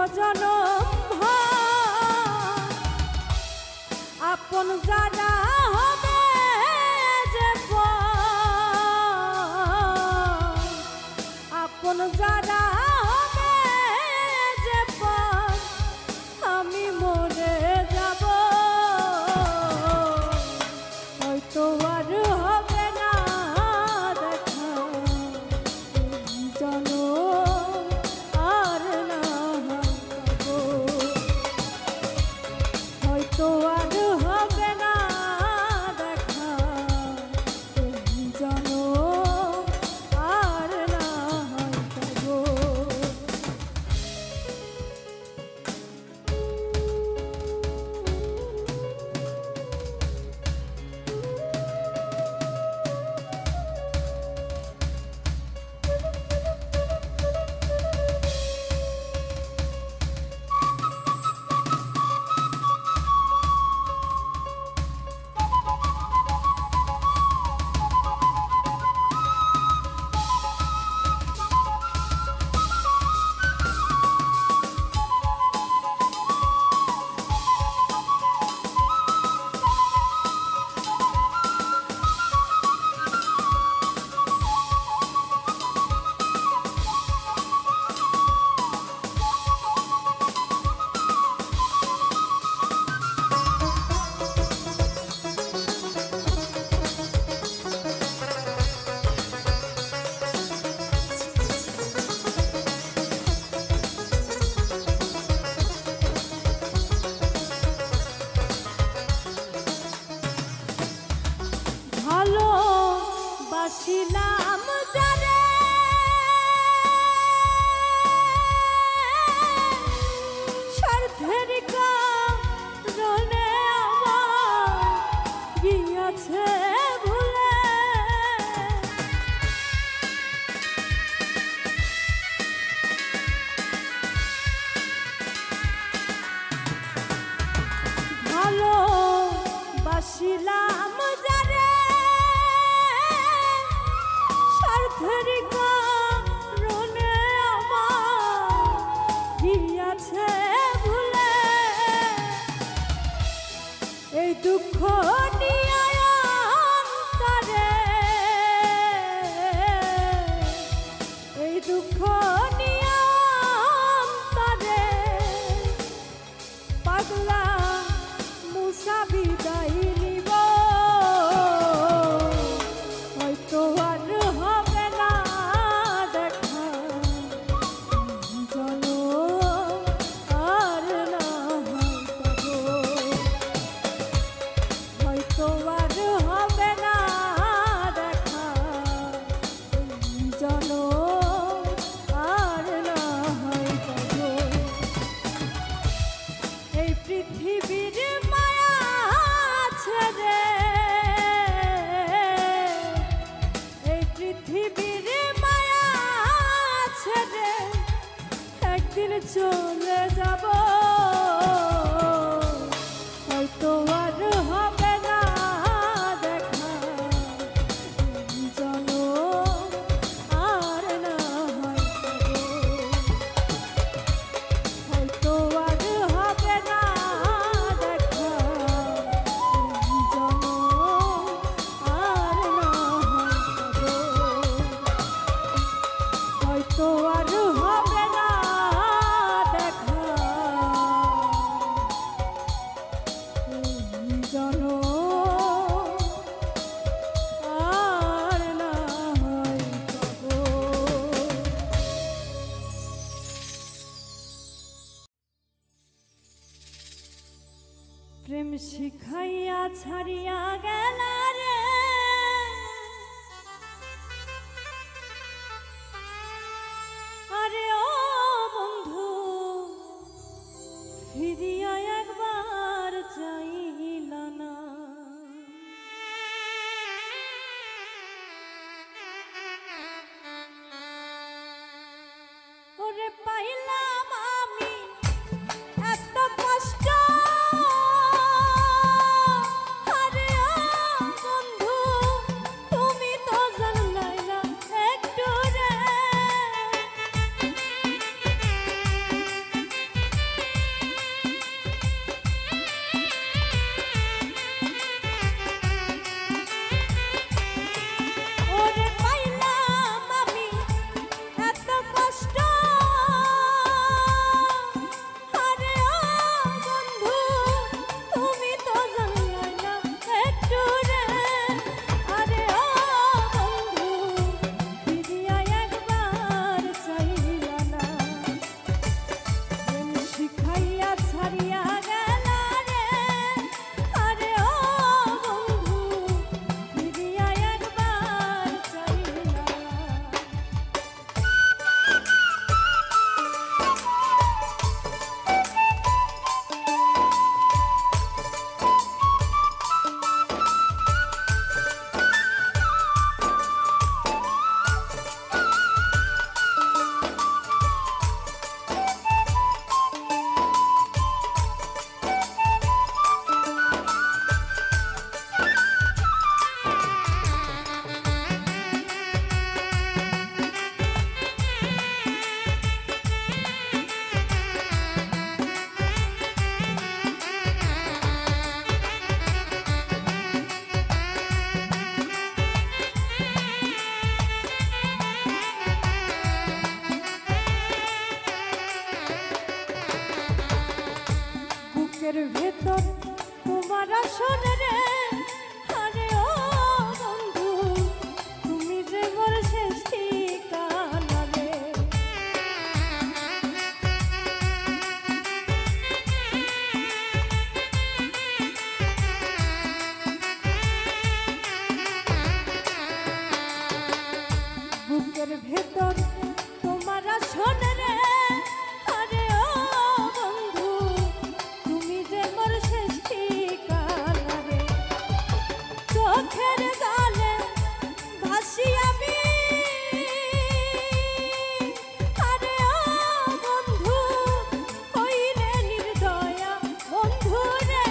Speaker 1: জনম ভর আপন যারা হবে যে পর আপন যারা হবে যে পর আমি মরে যাব হয়তো আর হবে না দেখা জনম আর না পাবো হয়তো আর হবে না দেখা জনম আর না পাবো ভালোবাসিলাম যারে স্বার্থের কারণে আমার গিয়াছে ভুলে ভালোবাসিলাম যারে স্বার্থের কারণে আমার গিয়াছে ভুলে এই দুঃখ নিয়ে অন্তরে এই দুঃখ নিয়ে অন্তরে পাগলা মুসা বিদায় নিব হয়তো আর হবে না দেখা জনম আর না পাবো হয়তো আর হবে না দেখা জনম আর না পাবো এই পৃথিবীর মায়া ছেড়ে এই পৃথিবীর মায়া ছেড়ে একদিন চলে যাব হয়তো আর হবে না দেখা জনম আর না পাবো হয়তো আর হবে না দেখা জনম আর না পাবো হয়তো আর হবে না দেখা জনম আর না পাবো প্রেম শিখাইয়া ছাড়িয়া গেলা রে আরে ও বন্ধু ফিরিয়া একবার চাইলা না ওরে পাইলাম আমি এত কষ্ট আরে ও বন্ধু তুমি তো জানলাই না একটু রে বুকের ভেতর তোমার আসন রে, আরে ও বন্ধু তুমি যে মোর শেষ ঠিকানা রে। বুকের ভেতর তোমার আসন রে, আরে ও বন্ধু তুমি যে মোর শেষ ঠিকানা রে। চোখের জলে ভাসি আমি, আরে ও বন্ধু হইলে নির্দয়া বন্ধু রে।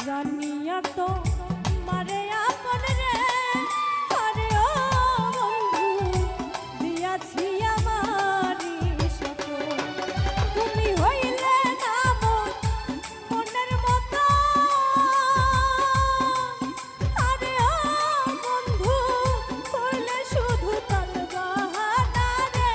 Speaker 1: জানিয়া তো মারে আপন রে, আরে ও বন্ধু দিয়াছি আমারি সকল। তুমি হইলে না মনের মতো, আরে ও বন্ধু হইলে শুধু তার বাহানা রে।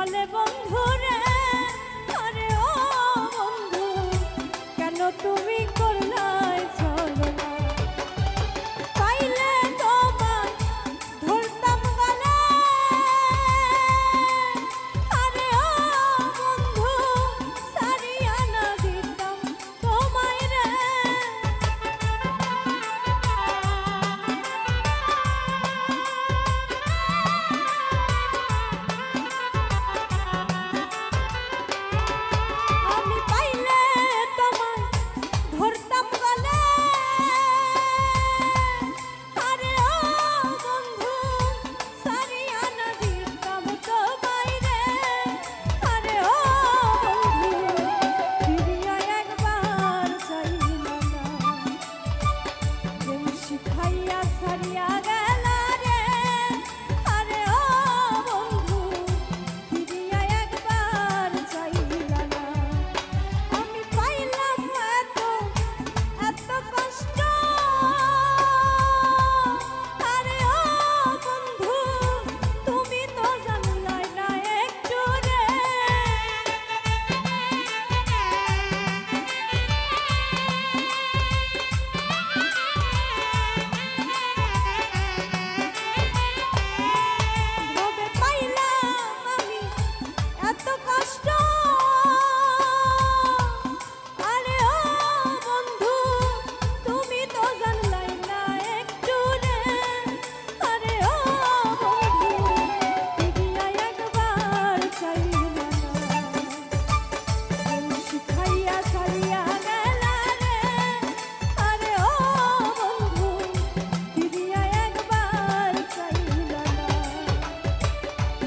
Speaker 1: বলে বন্ধু রে, আরে ও বন্ধু কেন তুমি করলাই ছলনা, পাইলে তোমায় ধরতাম গলে, আরে ও বন্ধু সারিয়া না দিতাম তোমায় রে। আমি পাইলে তোমায় ধরতাম গলে, আরে ও বন্ধু সারিয়া না দিতাম তোমায় রে, আরে ও বন্ধু ফিরিয়া একবার চাইলা না, প্রেম শিখাইয়া সারিয়া গেলা রে, আরে ও বন্ধু ফিরিয়া একবার চাইলা না। আমি পাইলাম এত এত কষ্ট, আরে ও বন্ধু তুমি তো জানলাই না একটু রে। ভবে পাইলাম আমি এত কষ্ট, আরে ও বন্ধু তুমি তো জানলাই না একটু রে, আরে ও বন্ধু ফিরিয়া একবার চাইলা না, প্রেম শিখাইয়া সারিয়া গেলা রে, আরে ও বন্ধু ফিরিয়া একবার চাইলা না,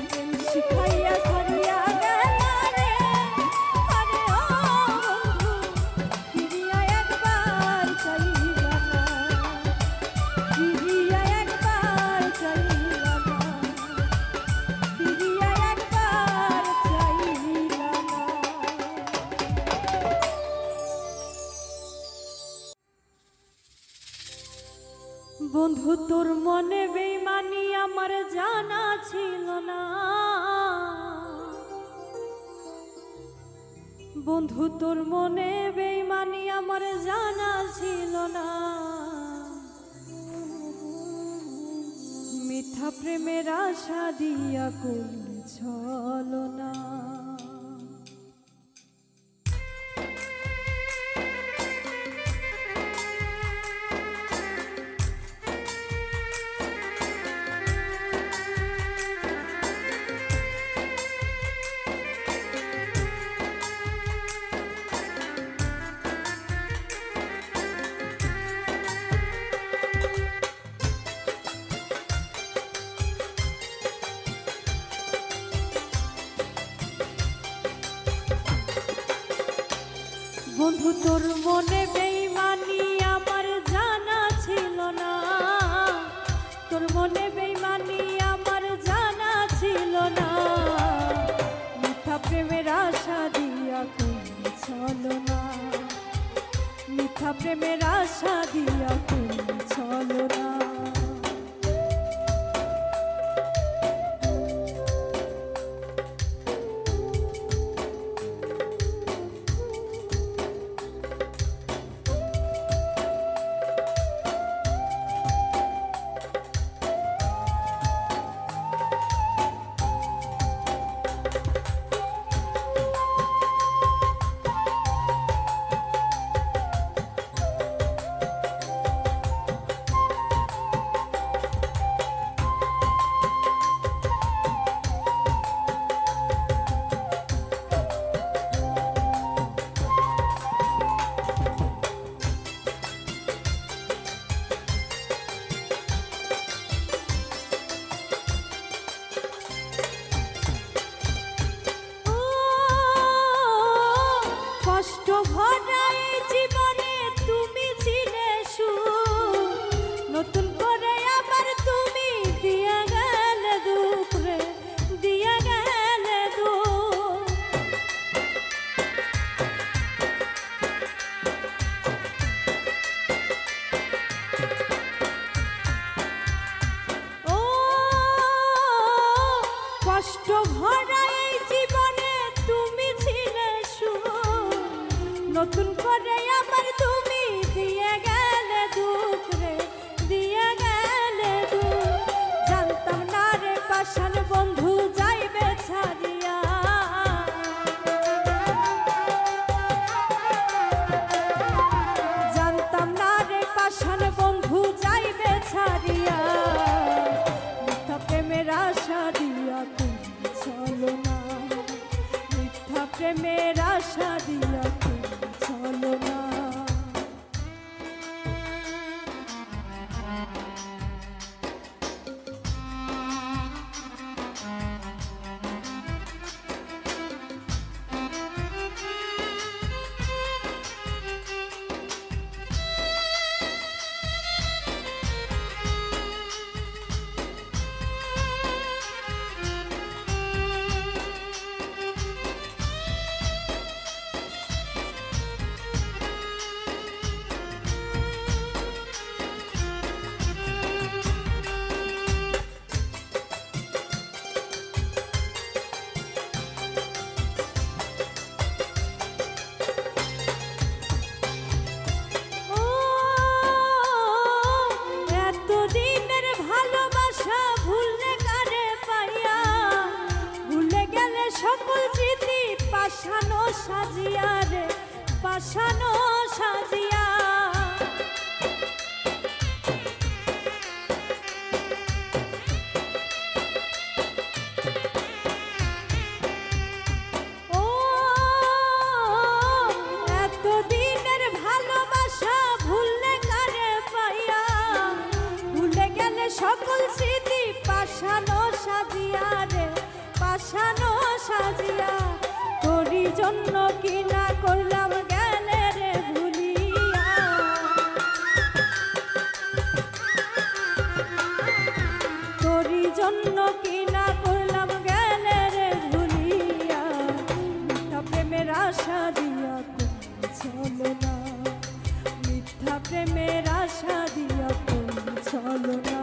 Speaker 1: প্রেম শিখাইয়া সারিয়া গেলা রে, আরে ও বন্ধু ফিরিয়া একবার চাইলা না, ফিরিয়া একবার চাইলা না, ফিরিয়া একবার চাইলা না। বন্ধু তোর মনে বেইমানি আমার জানা ছিল না, বন্ধু তোর মনে বেইমানি আমার জানা ছিল না, মিথ্যা প্রেমের আশা দিয়া করলি ছলনা। বন্ধু তোর মনে বেইমানি আমার জানা ছিল না, তোর মনে বেইমানি আমার জানা ছিল না, মিথ্যা প্রেমের আশা দিয়া করলি ছলনা, মিথ্যা প্রেমের আশা দিয়া করলি ছলনা। প্রেমের আশা দিয়া চলো না। পাশানো সাজিয়া রে পাশানো সাজিয়া, ও এতদিনের ভালোবাসা ভুললে কারে পাইয়া, ভুলে গেলে সকল স্মৃতি পাশানো সাজিয়া রে পাশানো সাজিয়া। তোরই জন্য কি না করলাম গেলে রে ভুলিয়া, তোরই জন্য কি না করলাম গেলে রে ভুলিয়া। মিথ্যা প্রেমের আশা দিয়া চলো না, মিথ্যা প্রেমের আশা দিয়া চলো না।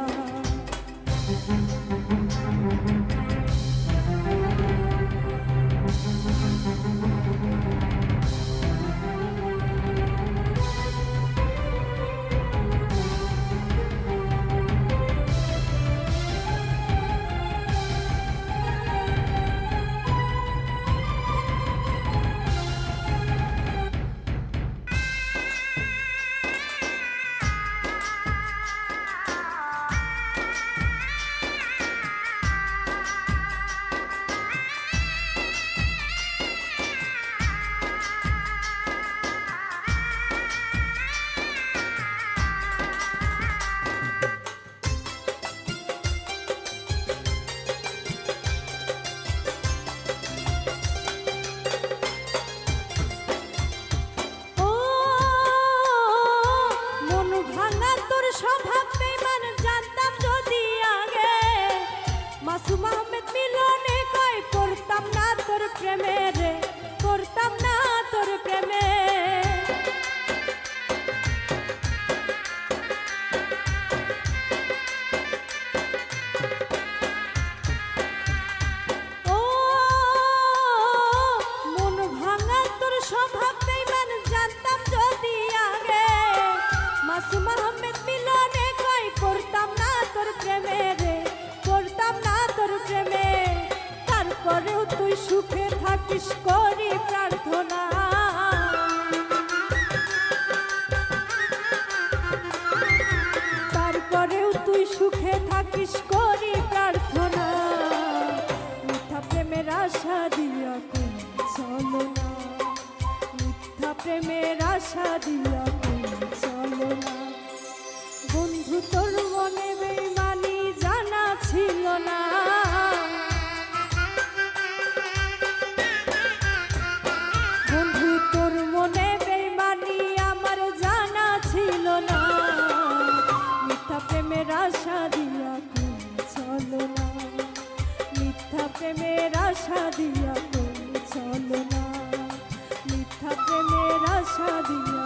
Speaker 1: স্বভাব বেঈমান জানতাম যদি আগে, মাসুম আহমেদ মিলনে কই করতাম না তোর প্রেমে রে, করতাম না তোর প্রেমে। ও মন ভাঙা তোর স্বভাব বেঈমান জানতাম যদি আগে, মাসুম আহমেদ মিলনে কই করতাম না তোর প্রেমে রে, করতাম না তোর প্রেমে। তারপরেও তুই সুখে থাকিস করি প্রার্থনা, তারপরেও তুই সুখে থাকিস করি প্রার্থনা। মিথ্যা প্রেমের আশা দিয়া চলো না, মিথ্যা প্রেমের আশা দিয়া চলো না। বন্ধু তোর মনে বেঈমানি জানা ছিল না, বন্ধু তোর মনে বেঈমানি আমার জানা ছিল না। মিথ্যা প্রেমের আশা দিয়া চলো না, মিথ্যা প্রেমের আশা দিয়া চলো না, মিথ্যা প্রেমের আশা দিয়া